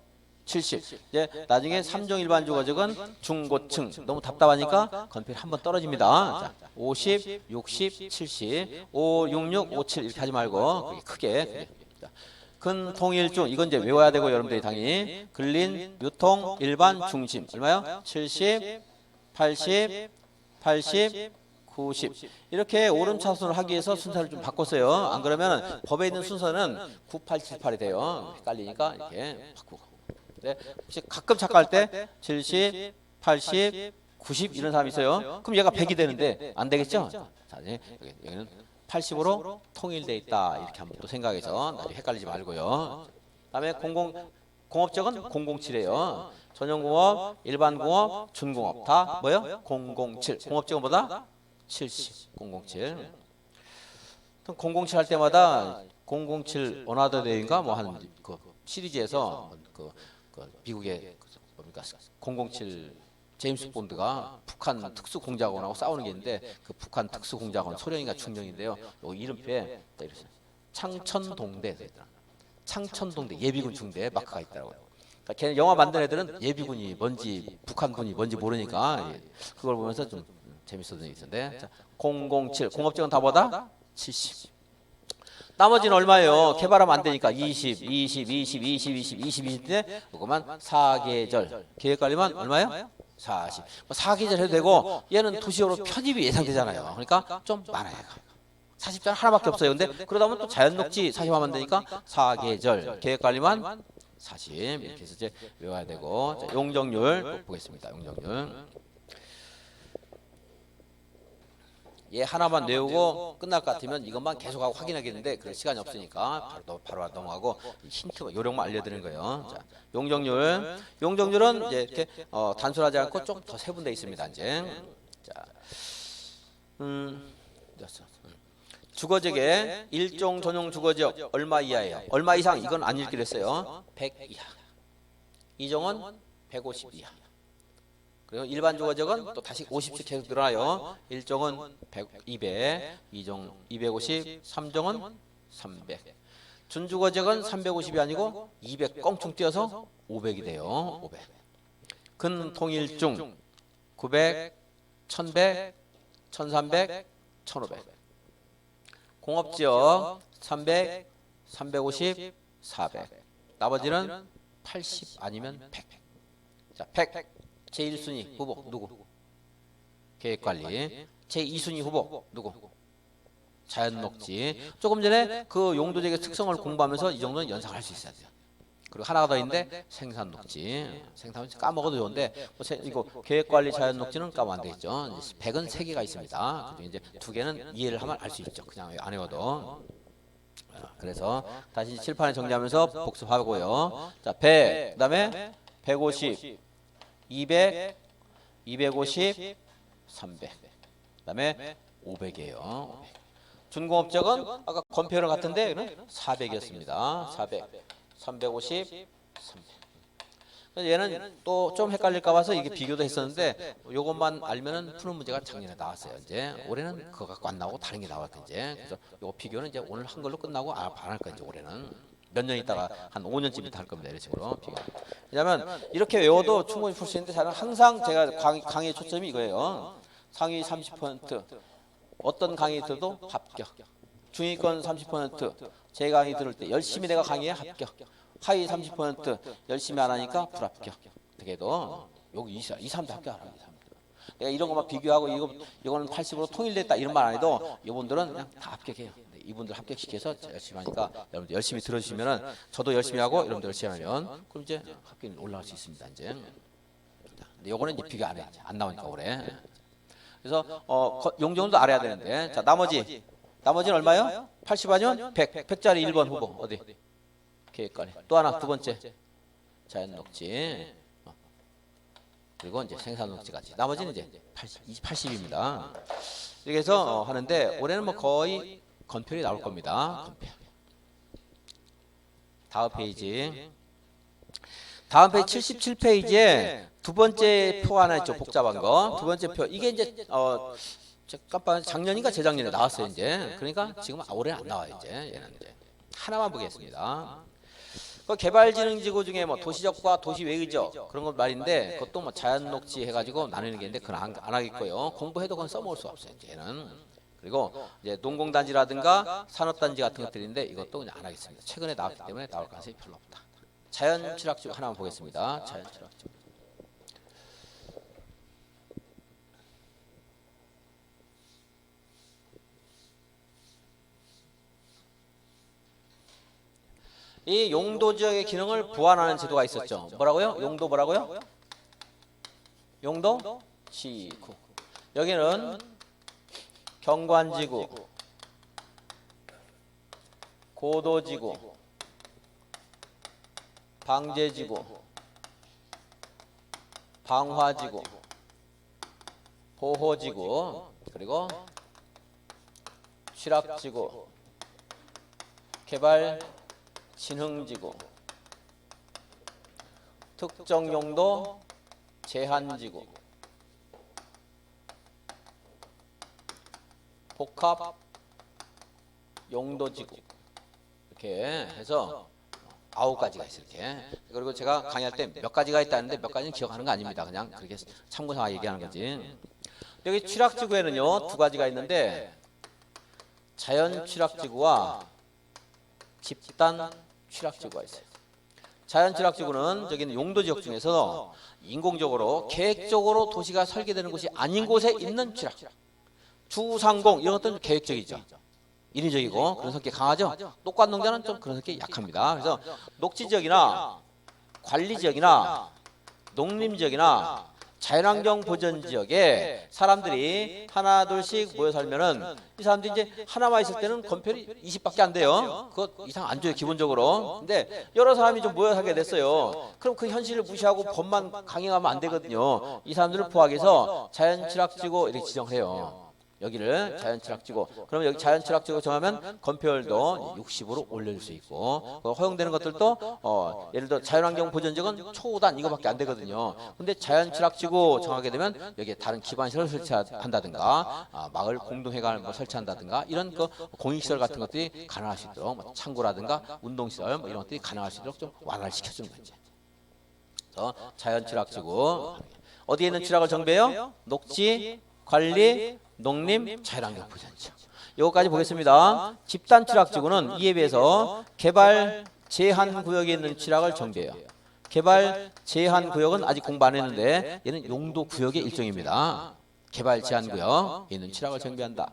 70. 이제 나중에 3종 일반 주거적은 중고층 너무 답답하니까 건폐율 한번 떨어집니다. 자, 50, 60, 70, 5, 66, 57 이렇게 하지 말고 크게. 자, 근통일중 이건 이제 외워야 되고 여러분들이 당연히 근린, 유통, 일반, 중심 얼마요? 70, 80, 80, 90 이렇게 오름차순을 하기 위해서 순서를 좀 바꿨어요. 안 그러면 법에 있는 순서는 9878이 돼요. 헷갈리니까 이렇게 바꾸고. 네, 혹시 가끔 착각할 때 70, 80, 90 이런 사람이 있어요. 그럼 얘가 100이 되는데 안 되겠죠? 자, 여기는 80으로 통일돼 있다 이렇게 한번 또 생각해서 나중에 헷갈리지 말고요. 그다음에 공업적은 007이에요. 전용공업, 일반공업, 준공업 다 뭐요? 007. 공업적은 뭐다? 70, 007. 007 할 때마다 007 어나더 데이인가 뭐 하는 그 시리즈에서 그 미국의 뭡니까 007 제임스 본드가 북한 특수공작원하고 싸우는 게 있는데 그 북한 특수공작원 소련인가 중령인데요. 요 이름표에 창천동대 창천동대 예비군 중대 마크가 있더라고요. 그러니까 걔는 영화 만든 애들은 예비군이 뭔지 북한군이 뭔지 모르니까 그걸 보면서 좀 재밌었던 일이 있었는데 007 공업적은 다 보다 70. 나머지는 얼마예요? 개발하면 안 되니까 20, 20, 20, 20, 20, 20, 20인데 그것만 4계절. 계획관리만 얼마예요? 40. 뭐 4계절 해도 되고 얘는 도시적으로 편입이 예상되잖아요. 그러니까 좀 많아요. 40장 하나밖에 없어요. 근데 그러다 보면 또 자연녹지 40 하면 되니까 4계절. 계획관리만 40. 이렇게 해서 이제 외워야 되고. 자, 용적률 또 보겠습니다. 용적률. 얘 하나만 외우고 끝날 것 같으면 이것만 계속하고 확인하겠는데 그 시간이 없으니까 바로 넘어가고 힌트 요령만 알려드리는 거예요. 자, 용적률은 이제 이렇게 단순하지 않고 좀 더 세분돼 있습니다. 이제 자, 주거지의 일종 전용 주거지역 얼마 이하예요? 얼마 이상 이건 안 읽기로 했어요. 100 이하. 이종은 150 이하. 그리고 일반 주거지역은 또 다시 50씩 계속 늘어나요. 1종은 100, 200, 2종 250, 3종은 300. 준주거지역은 350이 아니고 200 껑충 뛰어서 500이 돼요. 500. 근통일중 900, 1100, 1300, 1500. 공업지역 300, 350, 400. 나머지는 80 아니면 100. 자, 100. 제1순위 후보 누구? 계획관리. 제2순위 후보 누구? 자연녹지. 조금 전에 그 용도지역의 특성을 공부하면서 이 정도는 연상할 수 있어야 돼요. 그리고 하나가 더 있는데 생산녹지. 생산녹지 까먹어도 좋은데 이거 계획관리 자연녹지는 까먹으면 안 되겠죠. 100은 3개가 있습니다. 그중에 이제 2개는 이해를 하면 알 수 있죠. 그냥 안 외워도. 그래서 다시 칠판에 정리하면서 복습하고요. 자, 100, 그다음에 150, 200, 250, 300. 그다음에 500이에요. 준공업적은 아까 건표랑 같은데 400이었습니다. 400, 350, 300. 얘는 또 좀 헷갈릴까 봐서 이게 비교도 했었는데 요것만 알면은 푸는 문제가 작년에 나왔어요. 이제 올해는 그거 갖고 안 나오고 다른 게 나왔고 이제 그래서 요거 비교는 이제 오늘 한 걸로 끝나고 안 할 거예요. 이제 올해는. 몇 년 있다가 한 5년쯤 있다 할 겁니다. 이런 식으로. 왜냐하면 이렇게 외워도 충분히 풀 수 있는데 저는 항상 제가 강의 초점이 이거예요. 상위 30%. 어떤 강의 들어도 합격. 중위권 30%. 제 강의 들을 때 열심히 내가 강의에 합격. 하위 30% 열심히 안 하니까 불합격. 어떻게도 여기 2, 3도 합격 안 합니다. 내가 이런 것만 비교하고 이거는 80으로 통일됐다 이런 말 안 해도 이분들은 그냥 다 합격해요. 이분들 합격시켜서 열심히 하니까 여러분들 열심히 들어주시면은 저도 열심히 하고 여러분들 열심히 하면 그럼 이제 합격이 올라갈 수 있습니다. 이제. 근데 요거는 이제 비교 안 해. 안 나오니까 올해. 그래서 용적률도 알아야 되는데 자 나머지는 얼마요? 80 아니면 100. 100짜리 1번 후보 어디? 계획관리. 또 하나 두 번째 자연녹지. 그리고 이제 생산녹지까지. 나머지는 이제 80입니다. 이렇게 해서 하는데 올해는 뭐 거의 건표이 나올 겁니다. 건표. 다음 페이지. 다음 페이지 77페이지에 두 번째 표 하나 있죠. 복잡한 거. 두 번째 표. 이게 이제 깜빡 작년인가 재작년에 나왔어요. 이제. 그러니까 지금 올해 안 나와요. 이제 얘는 이제 하나만 보겠습니다. 그 개발진흥지구 중에 뭐 도시적과 도시외의적 그런 것 말인데 그것도 뭐 자연녹지 해가지고 나누는 게 있는데 그건 안 하겠고요. 공부해도 그건 써먹을 수 없어요. 이제는. 그리고 이제 농공단지라든가 산업단지 같은 것들인데 이것도 그냥 안 하겠습니다. 최근에 나왔기 때문에 나올 가능성이 별로 없다. 자연취락지구 하나만 보겠습니다. 자연취락지구. 이 용도지역의 기능을 보완하는 제도가 있었죠. 뭐라고요? 용도 뭐라고요? 용도지구. 여기는 경관지구, 고도지구, 방제지구, 방화지구, 보호지구, 그리고 취락지구, 개발진흥지구, 특정용도 제한지구, 복합 용도지구 이렇게 해서 9가지가 있어요. 이렇게. 그리고 제가 강의할 때 몇 가지가 있다는데 몇 가지는 기억하는 거 아닙니다. 그냥 그렇게 참고삼아 얘기하는 거지. 여기 취락지구에는요 2가지가 있는데 자연 취락지구와 집단 취락지구가 있어요. 자연 취락지구는 저기는 용도 지역 중에서 인공적으로 계획적으로 도시가 설계되는 곳이 아닌 곳에 있는 취락. 주상공 이런 것들은 계획적이죠. 인위적이고 그런 성격이 강하죠. 녹관농자는 좀 그런 성격이 약합니다. 그래서 녹지 지역이나 관리 지역이나 농림 지역이나 자연환경 보전 지역에 사람들이 하나 둘씩 모여 살면은 이 사람들이 이제 하나만 있을 때는 건폐율이 20밖에 안 돼요. 그거 이상 안 줘요 기본적으로. 근데 여러 사람이 좀 모여 살게 됐어요. 그럼 그 현실을 무시하고 법만 강행하면 안 되거든요. 이 사람들을 포함해서 자연취락지구 이렇게 지정해요. 여기를 자연취락지구. 그러면 여기 자연취락지구 정하면 건폐율도 60으로 올릴 수 있고 허용되는 것들도 예를 들어 자연환경 보전지역은 초단 이거밖에 안 되거든요. 근데 자연취락지구 정하게 되면 여기에 다른 기반시설 설치한다든가 마을 공동회관을 뭐 설치한다든가 이런 그 공익시설 같은 것들이 가능할 수 있도록 뭐 창고라든가 운동시설 뭐 이런 것들이 가능할 수 있도록 좀 완화를 시켜주는 거죠. 그래서 자연취락지구 어디에 있는 취락을 정비해요? 녹지, 관리, 농림, 자연환경 보전지역. 요거까지 보겠습니다. 집단 취락지구는 이에 비해서 개발 제한 구역에 있는 취락을 정비해요. 개발 제한 구역은 아직 공부 안 했는데 얘는 용도 구역의 일종입니다. 개발 제한 구역에 있는 취락을 정비한다.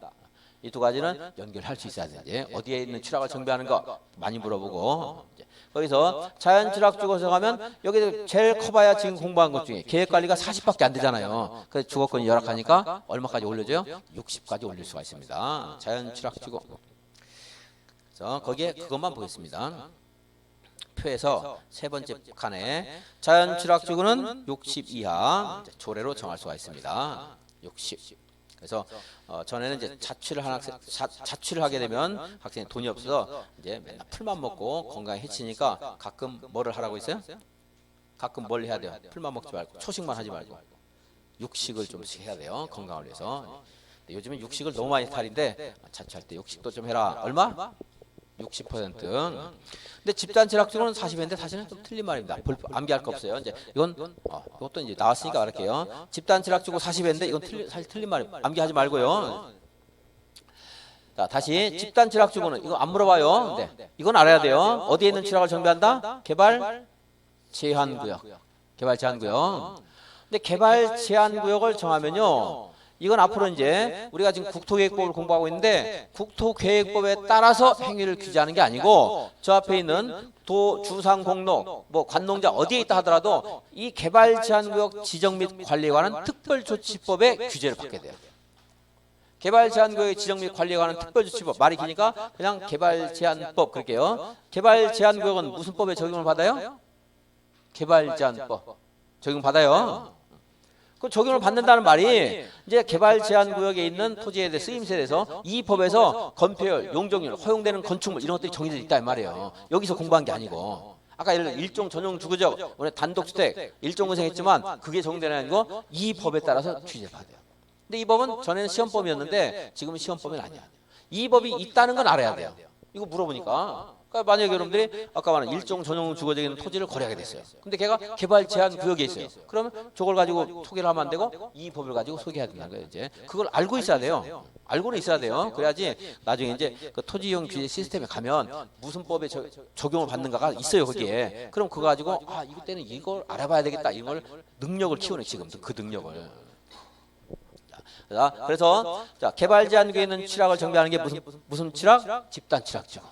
이 두 가지는 연결할 수 있어야 되지. 어디에 있는 취락을 정비하는 거 많이 물어보고 거기서 자연취락지구 정하면 여기 제일 커봐야 지금 공부한 것 중에 계획관리가 40밖에 안 되잖아요. 그래서 주거권이 열악하니까 얼마까지 올려줘요? 60까지 올릴 수가 있습니다. 자연취락지구. 그래서 거기에 그것만 보겠습니다. 표에서 세 번째 칸에 자연취락지구는 60 이하 조례로 정할 수가 있습니다. 60. 그래서 전에는 이제 자취를 하게 되면 학생이 돈이 없어서 이제 맨날 풀만 먹고 건강에 해치니까 가끔 뭐를 하라고 했어요? 가끔 뭘 해야 돼요? 풀만 먹지 말고 초식만 하지 말고 육식을 좀씩 해야 돼요. 건강을 위해서. 요즘엔 육식을 너무 많이 탈인데 자취할 때 육식도 좀 해라. 얼마? 60%. 근데 집단 취락지구는 40인데 사실은 좀 틀린 말입니다. 암기할 거 없어요. 이제 이것도 이제 나왔으니까 말할게요. 집단 취락지구 40인데 이건 사실 틀린 말입니다. 암기하지 말고요. 자, 다시 집단 취락지구는 이거 안 물어봐요. 근데 이건 알아야 돼요. 어디에 있는 취락을 정비한다? 개발 제한 구역. 개발 제한 구역. 근데 개발 제한 구역을 정하면요. 이건 앞으로 이제 우리가 지금 국토계획법을 공부하고 있는데 국토계획법에 따라서 행위를 규제하는 게 아니고 저 앞에 있는 도, 주상, 공록, 뭐 관농자 어디에 있다 하더라도 이 개발 제한구역 지정 및 관리에 관한 특별조치법의 규제를 받게 돼요. 개발 제한구역의 지정 및 관리에 관한 특별조치법 말이 기니까 그냥 개발 제한법 그럴게요. 개발 제한구역은 무슨 법에 적용을 받아요? 개발 제한법 적용받아요. 그 적용을 받는다는 말이 이제 개발 제한 구역에 있는 토지에 대해 쓰임새에 대해서 이 법에서 건폐율, 용적률, 허용되는 건축물 이런 것들이 정해져 있다 이 말이에요. 여기서 공부한 게 아니고 아까 예를 들어 일종 전용 주거지역, 오늘 단독주택 일종 건설했지만 그게 적용되는 게 아니고 이 법에 따라서 규제를 받아요. 근데 이 법은 전에는 시험법이었는데 지금은 시험법은 아니야. 이 법이 있다는 건 알아야 돼요. 이거 물어보니까. 그러니까 만약에 여러분들이 아까 말한 일종 전용 주거지역에 있는 토지를 거래하게 됐어요. 근데 걔가 개발 제한 구역에 있어요. 그러면 저걸 가지고 소개를 하면 안 되고 이 법을 가지고 소개해야 된다는 거예요. 이제 그걸 알고 있어야 돼요. 알고는 있어야 돼요. 그래야지 나중에 이제 그 토지 이용 규제 시스템에 가면 무슨 법에 적용을 받는가가 있어요 거기에. 그럼 그거 가지고 이때는 이걸 알아봐야 되겠다. 이걸 능력을 키우는 지금 그 능력을. 자, 그래서 자 개발 제한 구역에 있는 취락을 정비하는 게 무슨 취락? 집단 취락지구.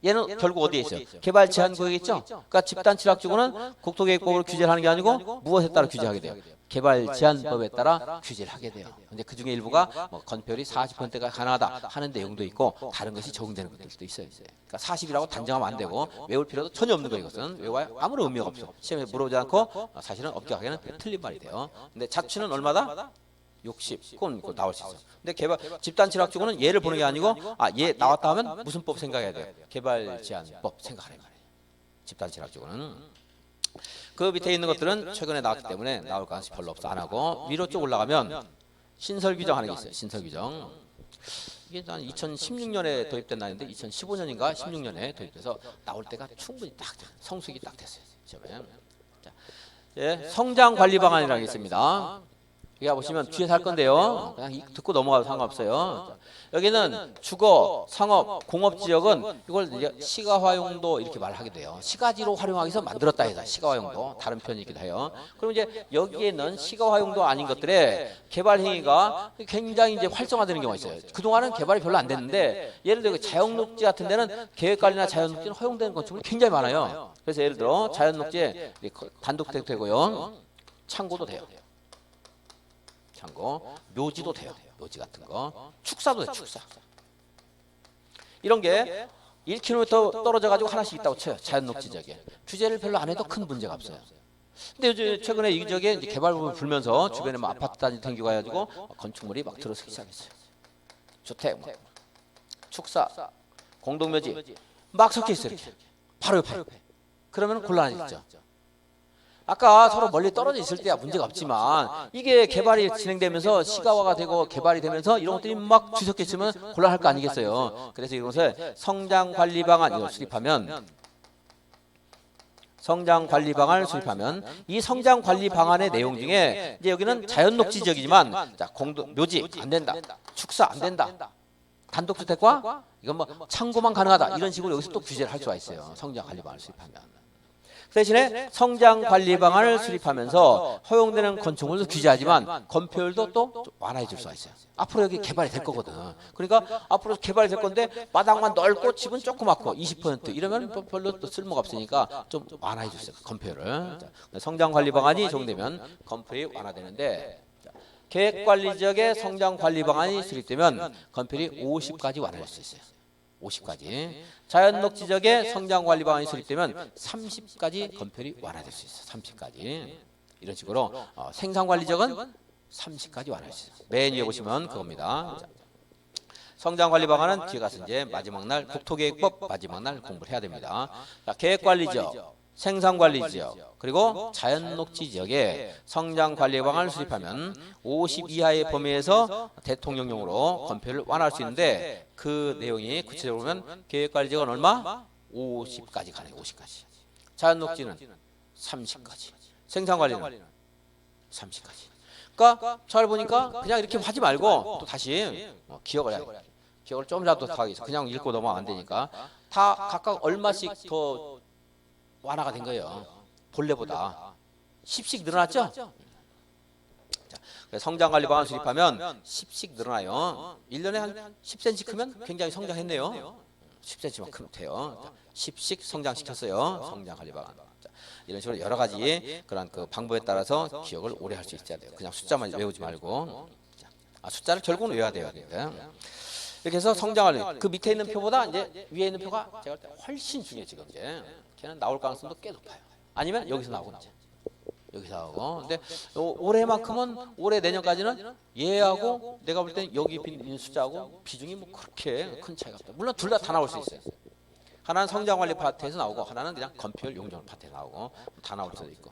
얘는 결국 어디에 있어요? 개발 제한 구역에 있죠? 그러니까 집단 취락지구는 국토계획법으로 규제를 하는 게 아니고 무엇에 따라 규제하게 돼요? 개발 제한법에 따라 규제를 하게 돼요. 근데 그 중에 일부가 뭐 건폐율이 40%가 가능하다 하는 내용도 있고 다른 것이 적용되는 것들도 있어요. 그러니까 40이라고 단정하면 안 되고 외울 필요도 전혀 없는 거예요. 이것은 외워야 아무런 의미가 없어. 시험에 물어보지 않고 사실은 엄격하게는 틀린 말이 돼요. 근데 자취는 얼마다? 60. 그건 나올 수 있어. 근데 개발 집단 취락지구는 얘를 보는 게 아니고 얘 나왔다 하면 무슨 법 생각해야 돼요? 개발 제한법 생각하는 말이에요. 집단 취락지구는 그 밑에 있는 것들은 최근에 나왔기 때문에 나올 가능성이 별로 없어 안 하고 위로 쭉 올라가면 신설 규정하는 게 있어요. 신설 규정. 이게 한 2016년에 도입된 날인데 2015년인가 16년에 도입돼서 나올 때가 충분히 딱 성수기 딱 됐어요. 자, 성장 관리 방안이라는 게 있습니다. 여기 보시면 뒤에서 할 건데요. 그냥 듣고 넘어가도 상관없어요. 여기는 주거, 상업, 공업 지역은 이걸 이제 시가화용도 이렇게 말하게 돼요. 시가지로 활용하기 위해서 만들었다 해서 시가화용도 다른 표현이기도 해요. 그럼 이제 여기에는 시가화용도 아닌 것들의 개발 행위가 굉장히 이제 활성화되는 경우가 있어요. 그동안은 개발이 별로 안 됐는데 예를 들어 자연녹지 같은 데는 계획관리나 자연녹지는 허용되는 건축물이 굉장히 많아요. 그래서 예를 들어 자연녹지에 단독주택 되고요. 창고도 돼요. 창고, 묘지도 돼요. 묘지 같은 거. 축사도 돼요. 축사. 이런 게 1km 떨어져 가지고 하나씩 있다고 쳐요. 자연녹지 지역에. 규제를 별로 안 해도 큰 문제가 없어요. 근데 요즘 최근에 이 지역에 이제 개발 부분 불면서 주변에 뭐 아파트 단지 생기고 가지고 건축물이 막 들어서기 시작했어요. 주택, 축사, 공동묘지 막 섞여 있어요. 이렇게. 바로 옆에. 그러면 곤란해지죠. 아까 서로 멀리 떨어져 있을 때야 문제가 없지만 이게 개발이 진행되면서 시가화가 되고 개발이 되면서 이런 것들이 막 뒤섞여 있으면 곤란할 거 아니겠어요. 그래서 이것을 성장관리 방안을 수립하면 이 성장관리 방안의 내용 중에 이제 여기는 자연녹지 지역이지만 자, 묘지 안 된다. 축사 안 된다. 단독주택과 이건 뭐 창고만 가능하다. 이런 식으로 여기서 또 규제를 할 수가 있어요. 성장관리 방안을 수립하면. 대신에 성장관리 방안을 수립하면서 허용되는 건축물도 규제하지만 건폐율도 또 완화해 줄 수가 있어요. 앞으로 여기 개발이 될 거거든. 그러니까 앞으로 개발이 될 건데 마당만 넓고 집은 조그맣고 20% 이러면 별로 또 쓸모가 없으니까 좀 완화해 줬어요. 건폐율을. 성장관리 방안이 적용되면 건폐율이 완화되는데 계획관리 지역의 성장관리 방안이 수립되면 건폐율이 50까지 완화될 수 있어요. 50까지. 자연녹지 지역의 성장관리 방안이 수립되면 30까지 건폐율이 완화될 수 있어요. 30까지. 이런 식으로 생산관리 지역은 30까지 완화할 수 있어요. 맨 위에 보시면 그겁니다. 성장관리 방안은 뒤에 가서 이제 마지막 날 국토계획법 마지막 날 공부를 해야 됩니다. 자, 계획관리 지역, 생산관리 지역, 그리고 자연녹지 지역에 성장관리 방안을 수립하면 50 이하의 범위에서 대통령령으로 건폐율을 완화할 수 있는데 그 내용이 구체적으로 보면 계획관리 지역은 얼마? 50까지 가네요. 50까지. 자연녹지는 30까지. 생산관리는 30까지. 그러니까 잘 보니까 그냥 이렇게 하지 말고 또 다시 기억을 좀이라도 더 하기 위해서 그냥 읽고 넘어가면 안 되니까 다 각각 얼마씩 더 완화가 된 거예요. 본래보다 10씩 늘어났죠? 자, 성장관리 방안 수립하면 10씩 늘어나요. 1년에 한 10cm 크면 굉장히 성장했네요. 10cm만 크면 돼요. 10씩 성장시켰어요. 성장관리 방안. 자, 이런 식으로 여러 가지 그런 그 방법에 따라서 기억을 오래 할 수 있어야 돼요. 그냥 숫자만 외우지 말고. 자, 숫자를 결국은 외워야 돼요. 이렇게 해서 성장관리. 그 밑에 있는 표보다 이제 위에 있는 표가 제가 볼 때 훨씬 중요해요. 지금 이제. 걔는 나올 가능성도 꽤 높아요. 아니면 여기서 나오고 이제. 여기서 나오고. 근데 올해만큼은 올해 내년까지는 얘하고 내가 볼 때 여기 있는 숫자하고 비중이 뭐 그렇게 큰 차이가 없다. 물론 둘 다 나올 수 있어요. 하나는 성장관리 파트에서 나오고 하나는 그냥 건폐율 용적률 파트에 나오고 다 나올 수도 있고.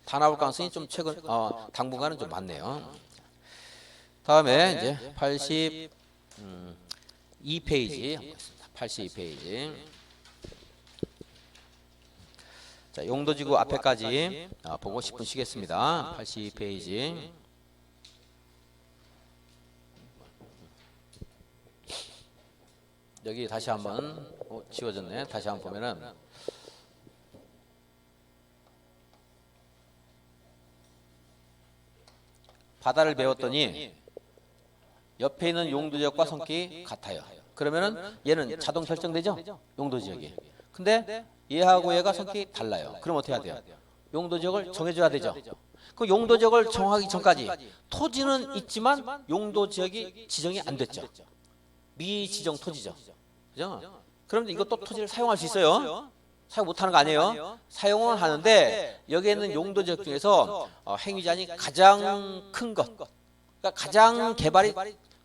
다 나올 가능성이 좀 최근 당분간은 좀 많네요. 다음에 이제 82페이지 82페이지. 자, 용도지구 앞에까지 보고 10분 쉬겠습니다. 82페이지. 여기 다시 한번 지워졌네. 다시 한번 보면은 바다를 메웠더니 옆에 있는 용도지역과 성격이 같아요. 그러면은 얘는 자동 설정되죠? 용도지역이. 근데 얘하고 얘가 성격이 달라요. 그럼 어떻게 해야 돼요? 용도지역을 정해줘야 되죠. 그 용도지역을 정하기 전까지 토지는 있지만 용도지역이 지정이 안 됐죠. 미지정 토지죠. 그죠? 그럼 이것도 토지를 사용할 수 있어요. 사용 못하는 거 아니에요. 사용은 하는데 여기에 있는 용도지역 중에서 행위자니 가장 큰 것, 그러니까 가장 개발이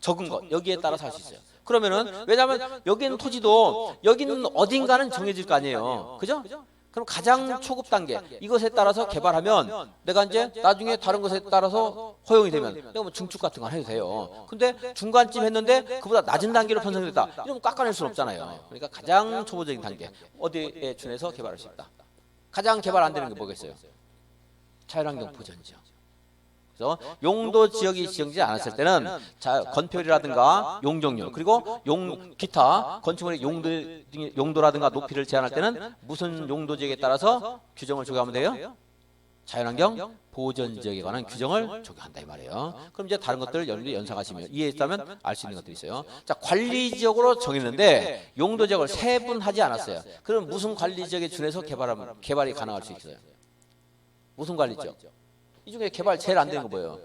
적은 것, 여기에 따라서 할 수 있어요. 그러면은 왜냐하면 여기 있는 토지도 여기는 어딘가는 정해질 거 아니에요. 그죠? 그럼 가장 초급 단계 이것에 따라서 개발하면 내가 이제 나중에 다른 것에 따라서 허용이 되면 내가 뭐 증축 같은 거 해도 돼요. 근데 중간쯤 했는데 그보다 낮은 단계로 편성됐다. 이러면 깎아낼 수는 없잖아요. 그러니까 가장 초보적인 단계 어디에 준해서 개발할 수 있다. 가장 개발 안 되는 게 뭐겠어요? 자연환경 보전이죠. 그래서 용도 지역이 지정되지 않았을 때는 건폐율이라든가 용적률 그리고 기타 건축물의 용도라든가 높이를 제한할 때는 무슨 용도 지역에 따라서 규정을 적용하면 돼요? 자연환경 보전 지역에 관한 규정을 적용한다 이 말이에요. 그럼 이제 다른 것들을 여러분들이 연상하시면 이해했다면 알 수 있는 것들이 있어요. 자, 관리 지역으로 정했는데 용도 지역을 세분하지 않았어요. 그럼 무슨 관리 지역에 준해서 개발이 가능할 수 있어요? 무슨 관리 지역? 이 중에 개발 제일 안 되는 거 뭐예요?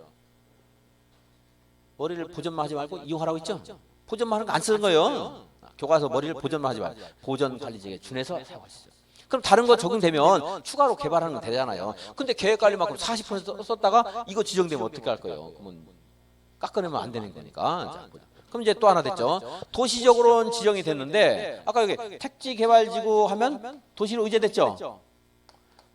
머리를 보전만 하지 말고 이용하라고 있죠? 보전만 하는 거 안 쓰는 거예요. 교과서 머리를 보전만 하지 말고 보전 관리 지역에 준해서 사용할 수 있어요. 그럼 다른 거 적용되면 추가로 개발하는 건 되잖아요. 근데 계획관리만큼 40% 썼다가 이거 지정되면 어떻게 할 거예요? 그러면 깎아내면 안 되는 거니까. 자, 그럼 이제 또 하나 됐죠. 도시적으로는 지정이 됐는데 아까 여기 택지개발지구 하면 도시로 의제됐죠.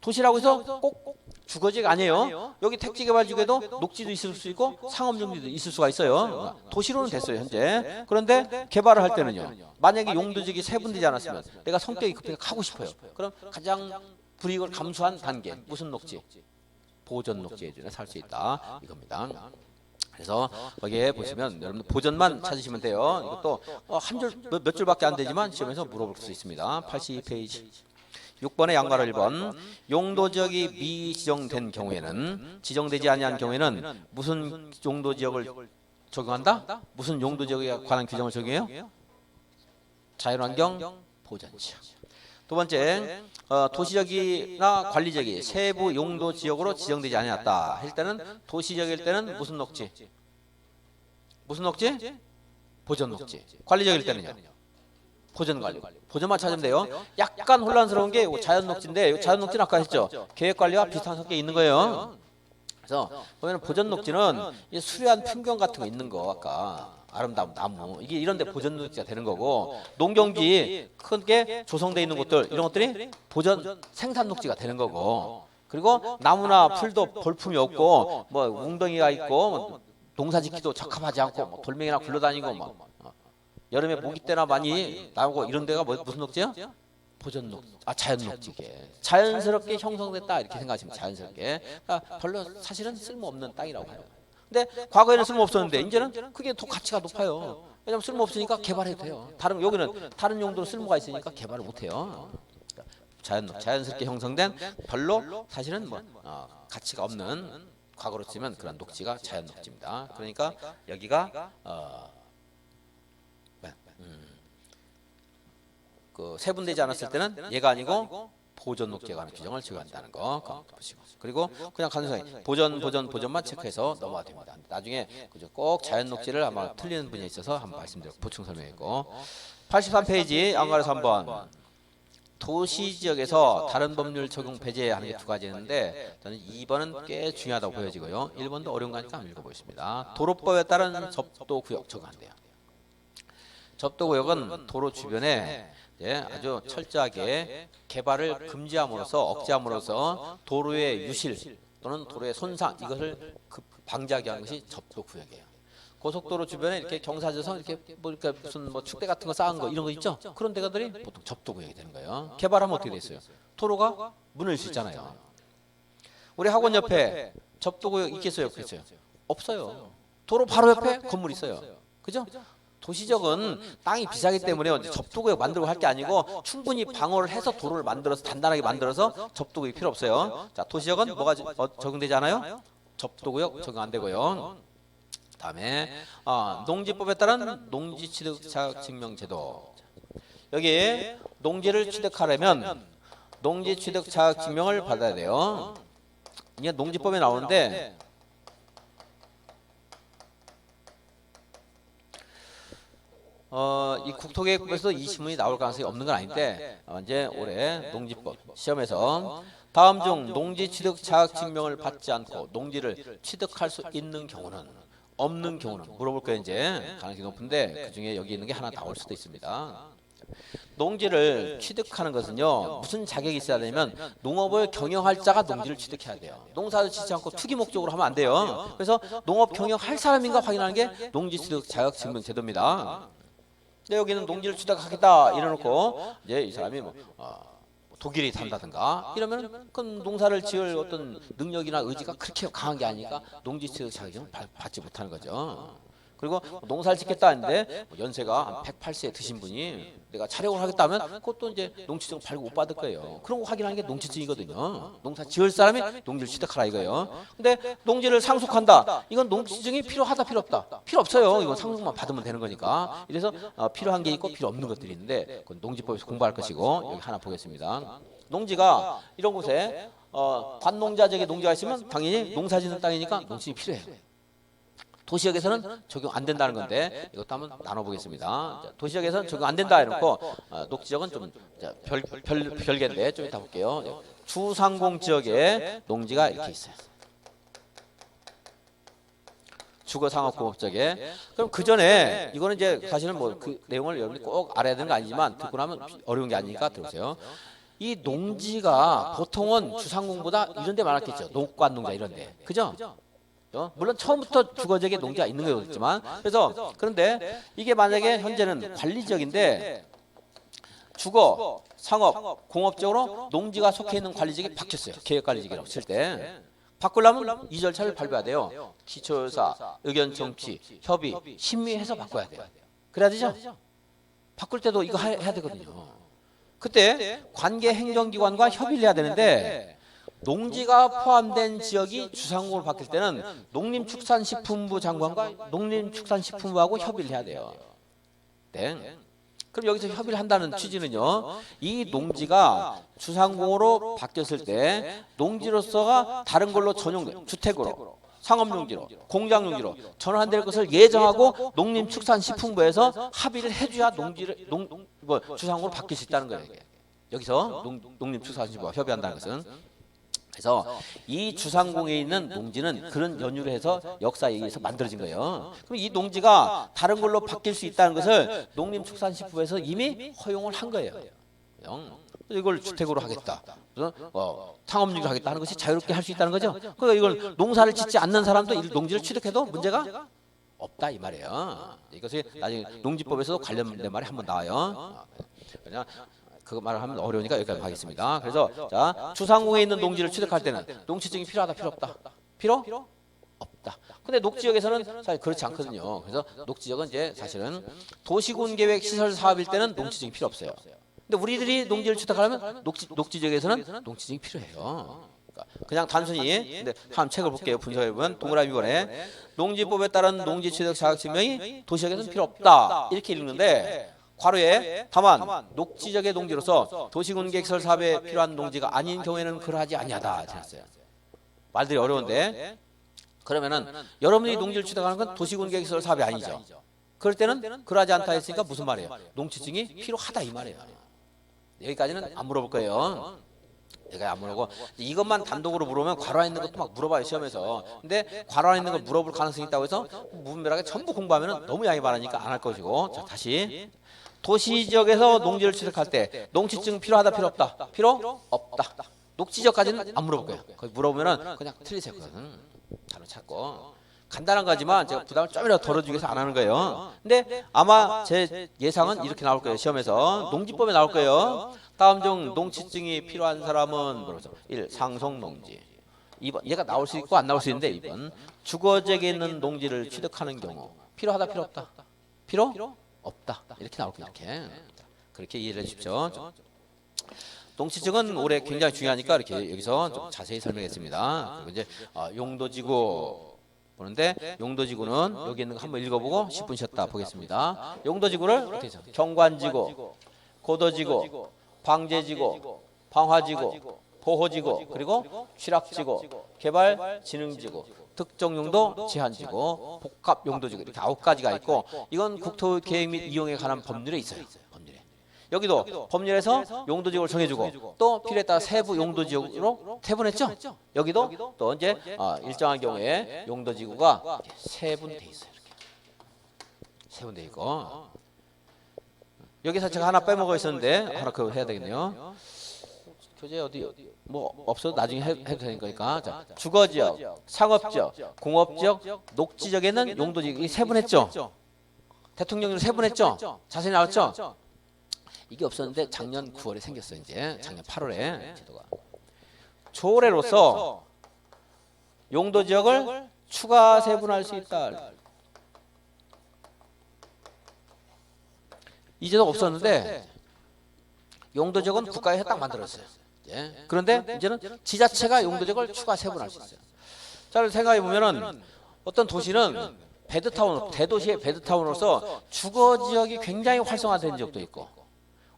도시라고 해서 꼭 주거지가 아니에요. 여기 택지개발지구에도 녹지도 있을 수 있고 상업용지도 있을 수가 있어요. 도시로는 됐어요 현재. 그런데 개발을 할 때는요. 만약에 용도지역이 세분되지 않았으면 내가 성격이 급하게 가고 싶어요. 그럼 가장 불이익을 감수한 단계 무슨 녹지? 보전 녹지에 살 수 있다 이겁니다. 그래서 거기에 보시면 여러분들 보전만 찾으시면 돼요. 이것도 몇 줄밖에 안 되지만 시험에서 물어볼 수 있습니다. 82페이지. 6번의 양가로 1번 용도지역이 미지정된 경우에는 지정되지 아니한 경우에는 무슨 용도지역을 적용한다? 무슨 용도지역에 관한 규정을 적용해요? 자연환경 보전지역. 두 번째 도시지역이나 관리지역이 세부 용도지역으로 지정되지 아니었다 할 때는 도시지역일 때는 무슨 녹지? 무슨 녹지? 보전 녹지. 관리지역일 때는요? 보전관리. 보전만 찾으면 돼요. 약간 혼란스러운 게 자연녹지인데 자연녹지는 아까 했죠. 계획관리와 비슷한 성격이 있는 거예요. 그래서 보면 보전녹지는 수려한 풍경 같은 거 있는 거 아까 아름다운 나무 이게 이런 데 보전녹지가 되는 거고 농경지 크게 조성되어 있는 곳들 이런 것들이 보전 생산녹지가 되는 거고 그리고 나무나 풀도 볼품이 없고 뭐 웅덩이가 있고 뭐 농사짓기도 적합하지 않고 뭐 돌멩이나 굴러다니고 뭐 여름에 모기 때나 많이 나오고 이런 데가 무슨 녹지요? 보전 녹지. 자연 녹지게. 자연스럽게 형성됐다 이렇게 생각하시면 자연스럽게. 별로 사실은 쓸모없는 땅이라고 해요. 근데 과거에는 쓸모없었는데 이제는 그게 더 가치가 높아요. 왜냐하면 쓸모없으니까 개발해도 돼요. 여기는 다른 용도로 쓸모가 있으니까 개발을 못 해요. 자연스럽게 형성된 별로 사실은 가치가 없는 과거로 치면 그런 녹지가 자연 녹지입니다. 그러니까 여기가 세분되지 않았을 때는 얘가 아니고 보전 녹지에 관한 규정을 적용한다는 거 보시고 그리고 그냥 간단하게 보전만 체크해서 넘어가 됩니다. 나중에 꼭 자연 녹지를 아마 틀리는 분야에 있어서 한번 말씀드리고 보충 설명했고 83페이지 양가에서 한번 도시 지역에서 다른 법률 적용 배제하는 게 두 가지 있는데 저는 2번은 꽤 중요하다고 보여지고요. 1번도 어려운 거니까 한번 읽어보겠습니다. 도로법에 따른 접도구역 적용한대요. 접도구역은 도로 주변에 아주 철저하게 개발을 금지함으로써 억제함으로써 도로의 유실 또는 도로의 손상 이것을 방지하게 하는 것이 접도구역이에요. 고속도로 주변에 이렇게 경사져서 이렇게 무슨 축대 같은 거 쌓은 거 이런 거 있죠? 그런 데가들이 보통 접도구역이 되는 거예요. 개발하면 어떻게 됐어요? 도로가 무너질 수 있잖아요. 우리 학원 옆에 접도구역 있겠어요, 없겠어요? 없어요. 도로 바로 옆에 건물 있어요. 그죠? 도시적은 땅이 비싸기 때문에 접도구역 만들고 할 게 아니고 충분히 방어를 해서 도로를 만들어서 단단하게 만들어서 접도구역이 필요 없어요. 자, 도시적은 뭐가 적용되지 않아요? 접도구역 적용 안 되고요. 다음에 농지법에 따른 농지취득자격증명제도. 여기 농지를 취득하려면 농지취득자격증명을 받아야 돼요. 이게 농지법에 나오는데 이 국토계획법에서 이 신문이 나올 가능성이 없는 건 아닌데 이제 올해 농지법 시험에서 다음 중 농지 취득 자격 증명을 받지 않고 농지를 취득할 수 있는 경우는 없는 경우는 물어볼 거예요. 이제 가능성이 높은데 그 중에 여기 있는 게 하나 나올 수도 있습니다. 농지를 취득하는 것은요 무슨 자격이 있어야 되냐면 농업을 경영할 자가 농지를 취득해야 돼요. 농사를 짓지 않고 투기 목적으로 하면 안 돼요. 그래서 농업 경영할 사람인가 확인하는 게 농지 취득 자격 증명 제도입니다. 근데 여기는 농지를 취득하겠다 이래놓고 이제 이 사람이 독일이 산다든가 이러면 그건 농사를 지을 어떤 능력이나 의지가 그렇게 강한 게 아니니까 농지취득 자격증을 받지 못하는 거죠. 그리고 농사를 짓겠다 했는데 연세가 한 108세 드신 분이 내가 차력을 하겠다 하면 그것도 이제 농지증 발급 못 받을 거예요. 그런 거 확인하는 게 농지증이거든요. 농사 지을 사람이 농지를 취득하라 이거예요. 근데 농지를 상속한다. 이건 농지증이 필요하다 필요 없다. 필요 없어요. 이건 상속만 받으면 되는 거니까. 이래서 필요한 게 있고 필요 없는 것들이 있는데 그건 농지법에서 공부할 것이고 여기 하나 보겠습니다. 농지가 이런 곳에 관농자적인 농지가 있으면 당연히 농사 짓는 땅이니까 농지증이 필요해요. 도시역에서는 적용 안 된다는 건데 이것도 한번 나눠보겠습니다. 도시역에서는 적용 안 된다 해놓고 녹지역은 좀 별개인데 좀 이따 볼게요. 주상공 지역에 농지가 이렇게 있어요. 주거상업공업적에. 그럼 그 전에 이거는 이제 사실은 뭐 그 내용을 여러분이 꼭 알아야 되는 거 아니지만 듣고 나면 어려운 게 아니니까 들으세요. 이 농지가 보통은 주상공보다 이런 데 많았겠죠. 농관농자 이런 데. 그죠? 물론 처음부터 주거지역에 농지가 있는 거였지만 그래서 그런데 이게 만약에 현재는 관리지역인데 주거, 상업, 공업적으로 농지가 속해 있는 관리지역이 바뀌었어요. 계획관리지역이라고 칠 때 바꾸려면 이 절차를 밟아야 돼요. 기초조사, 의견 청취, 협의, 심의해서 바꿔야 돼요. 그래야 되죠? 바꿀 때도 이거 해야 되거든요. 그때 관계 행정기관과 협의를 해야 되는데 농지가 포함된 지역이 주상공으로 바뀔 때는 농림축산식품부 장관과 농림축산식품부하고 협의를 해야 돼요. 네. 그럼 여기서 협의를 한다는 취지는요. 이 농지가 주상공으로 바뀌었을 때 농지로서가 다른 걸로 전용 주택으로 상업용지로 공장용지로 전환될 것을 예정하고 농림축산식품부에서 합의를 해줘야 농지를 주상공으로 바뀔 수 있다는 거예요. 여기서 농림축산식품부와 협의한다는 것은. 그래서 이 주상공에 있는 농지는 그런 연유를 해서 역사에 의해서 만들어진 거예요. 그럼 이 농지가 다른 걸로 바뀔 수 있다는 것을 농림축산식품부에서 이미 허용을 한 거예요. 이걸 주택으로 하겠다. 상업용지로 하겠다 하는 것이 자유롭게 할 수 있다는 거죠. 그러니까 이걸 농사를 짓지 않는 사람도 이 농지를 취득해도 문제가 없다 이 말이에요. 이것이 나중에 농지법에서도 관련된 말이 한번 나와요. 그냥 그 말을 하면 어려우니까 여기까지 하겠습니다. 그래서 자 주상공에 있는 농지를 취득할 때는 농지증이 필요하다 필요 없다? 필요? 없다. 근데 녹지역에서는 사실 그렇지 않거든요. 그래서 녹지역은 이제 사실은 도시군계획 시설 사업일 때는 농지증이 필요 없어요. 근데 우리들이 농지를 취득하려면 녹지지역에서는 농지증이 필요해요. 그냥 단순히 근데 한 책을 볼게요. 분석해 보면 동그라미 번에 농지법에 따른 농지 취득 자격 증명이 도시역에서는 필요 없다 이렇게 읽는데. 괄호에 다만 녹지적의 농지로서 도시군계획시설 사업에 필요한 농지가 아닌 경우에는 그러하지 아니하다 지났어요. 말들이 어려운데 그러면은 여러분이 농지를 취득하는 건 도시군계획시설 사업이 아니죠. 그럴 때는 그러하지 않다 했으니까 무슨 말이에요? 농지증이 필요하다 이 말이에요. 여기까지는 안 물어볼 거예요. 여기까지 안 물어보고 이것만 단독으로 물어보면 괄호에 있는 것도 막 물어봐요 시험에서. 근데 괄호에 있는 걸 물어볼 가능성이 있다고 해서 무분별하게 전부 공부하면 너무 양이 많으니까 안 할 것이고. 자 다시 도시지역에서 농지를 취득할 때 농지증 필요하다 필요 없다? 필요 없다. 녹지지역까지는 안 물어볼 거예요. 거기 물어보면은 그냥 틀리세요. 바로 찾고 간단한 거지만 제가 부담을 좀이라도 덜어주기 위해서 안 하는 거예요. 근데 아마 제 예상은 이렇게 나올 거예요. 시험에서 농지법에 나올 거예요. 다음 중 농지증이 필요한 사람은 1. 상속농지 2번 얘가 나올 수 있고 안 나올 수 있는데 2번 주거지역에 있는 농지를 취득하는 경우 필요하다 필요 없다? 필요? 없다. 이렇게 나올 거예요. 그렇게 이해를 해 주십시오. 농지증은 올해 굉장히 중요하니까 이렇게 여기서 좀 자세히 설명했습니다. 그리고 이제 용도지구 보는데 용도지구는 여기 있는 거 한번 읽어보고 10분 쉬었다 보겠습니다. 용도지구를 어떻게 해서 경관지구, 고도지구, 방제지구, 방화지구, 보호지구, 그리고 취락지구, 개발진흥지구, 특정용도 제한지구, 복합용도지구 이렇게 9가지가 있고 이건 국토계획 및 이용에 관한 법률에 있어요. 법률에. 여기도 법률에서 용도지구를 정해주고 또 필요에 따라 세부 용도지구로 세분했죠. 여기도 또 이제 일정한 경우에 용도지구가 세분돼 있어요. 이렇게 세분돼 있고 여기서 제가 하나 빼먹어 있었는데 하나 그거 해야 되겠네요. 교재 어디 뭐 없어도 나중에 해도 되니까. 자, 주거지역, 상업지역, 공업지역, 녹지지역에는 용도지역이 세분했죠. 대통령령으로 세분했죠. 자세히 나왔죠. 이게 없었는데 작년 9월에 생겼어요. 이제 작년 8월에 제도가. 조례로서 용도 지역을 추가 세분할 수 있다. 이 제도가 없었는데 용도 지역은 국가에 딱 만들었어요. 예. 그런데 이제는 지자체가 용도 지역을 추가 세분할 수 있어요. 자, 생각해 보면은 어떤 도시는 베드타운, 대도시의 베드타운으로서 주거 지역이 굉장히 활성화된 지역도 있고,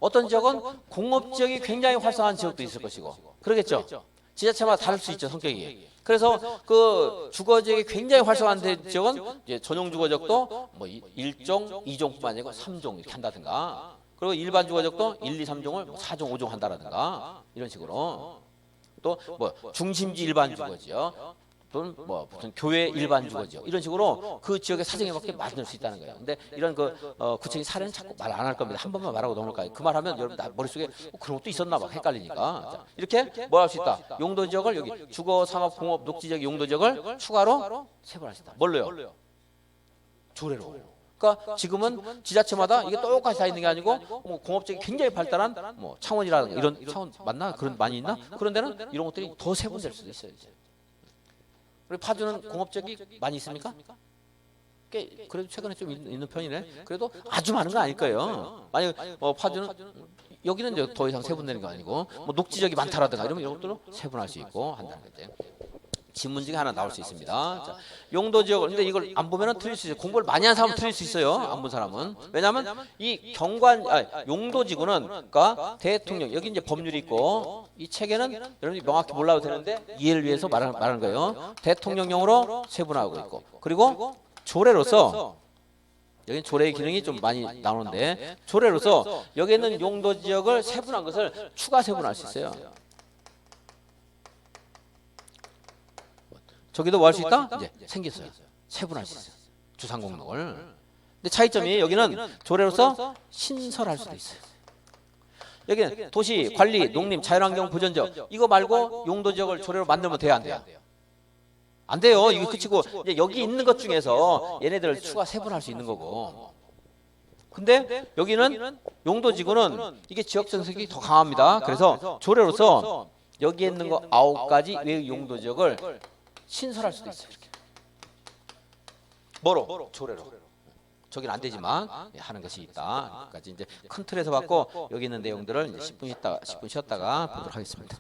어떤 지역은 공업 지역이 굉장히 활성화한 지역도 있을 것이고, 그러겠죠. 지자체마다 다를 수 있죠, 성격이. 그래서 그 주거 지역이 굉장히 활성화된 지역은 이제 전용 주거 지역도 뭐 1종, 2종뿐만 아니고 3종 이렇게 한다든가, 그리고 일반 주거 지역도 1, 2, 3종을 4종, 5종 한다라든가 이런 식으로. 또 뭐 중심지 일반 주거지요. 또는 뭐 무슨 교회 일반 주거지요. 이런 식으로 그 지역의 사정에 맞게 만들 수 있다는 거예요. 근데 이런 그 구체적인 사례는 자꾸 말 안 할 겁니다. 한 번만 말하고 넘어갈까요? 그 말하면 여러분 나 머릿속에 그런 것도 있었나 봐 헷갈리니까. 자, 이렇게 뭐 할 수 있다. 용도 지역을 여기 주거, 상업, 공업, 녹지 지역 용도 지역을 추가로 세분할 수 있다. 뭘로요? 조례로. 그러니까 지금은 지자체마다 이게 똑같이 다 있는 게 아니고 뭐 공업적이 굉장히 발달한 뭐 창원이라든가 이런 창원 맞나? 그런 많이 있나? 그런 데는 이런 것들이 더 세분될 수도 있어요. 이제. 우리 파주는 공업적이 많이 있습니까? 꽤 그래도 최근에 좀 있는 편이네. 그래도 아주 많은 건 아닐 거예요. 만약 파주는 여기는 이제 더 이상 세분되는 게 아니고 뭐 녹지적이 많다라든가 이런 것들로 세분할 수 있고 한다는 거죠. 지문지가 하나 나올 수 있습니다. 자, 용도 지역을 근데 이걸 안 보면은 틀릴 수 있어요. 공부를 많이 한 사람은 틀릴 수 있어요. 안 본 사람은. 왜냐하면 이 용도 지구는 그러니까 대통령 여기 이제 법률이 있고 이 책에는 여러분이 명확히 몰라도 되는데 이해를 위해서 말하는 거예요. 대통령령으로 세분화하고 있고 그리고 조례로서 여기 조례의 기능이 좀 많이 나오는데 조례로서 여기 있는 용도 지역을 세분한 것을 추가 세분할 수 있어요. 저기도 뭐 할 수 있다? 이제 생겼어요. 세분할 수 있어요. 주상공목을. 근데 차이점이 여기는 조례로서 신설할 수도 있어요. 여기는 도시, 관리, 농림, 자연환경 보전지역 이거 말고 용도 지역을 조례로 만들면 돼야 안 돼요? 안 돼요. 이거 그치고 이제 여기 있는 것 중에서 얘네들을 추가 세분할 수 있는 거고. 근데 여기는 용도 지구는 이게 지역 정책이 더 강합니다. 그래서 조례로서 여기에 있는 거 9가지 외의 용도 지역을 신설할 수도 있어요. 이렇게. 뭐로? 조례로. 저긴 안 되지만 하는 것이 있다. 까지 이제 큰 틀에서 봤고 여기 있는 내용들을 이제 10분 쉬었다가 보도록 하겠습니다.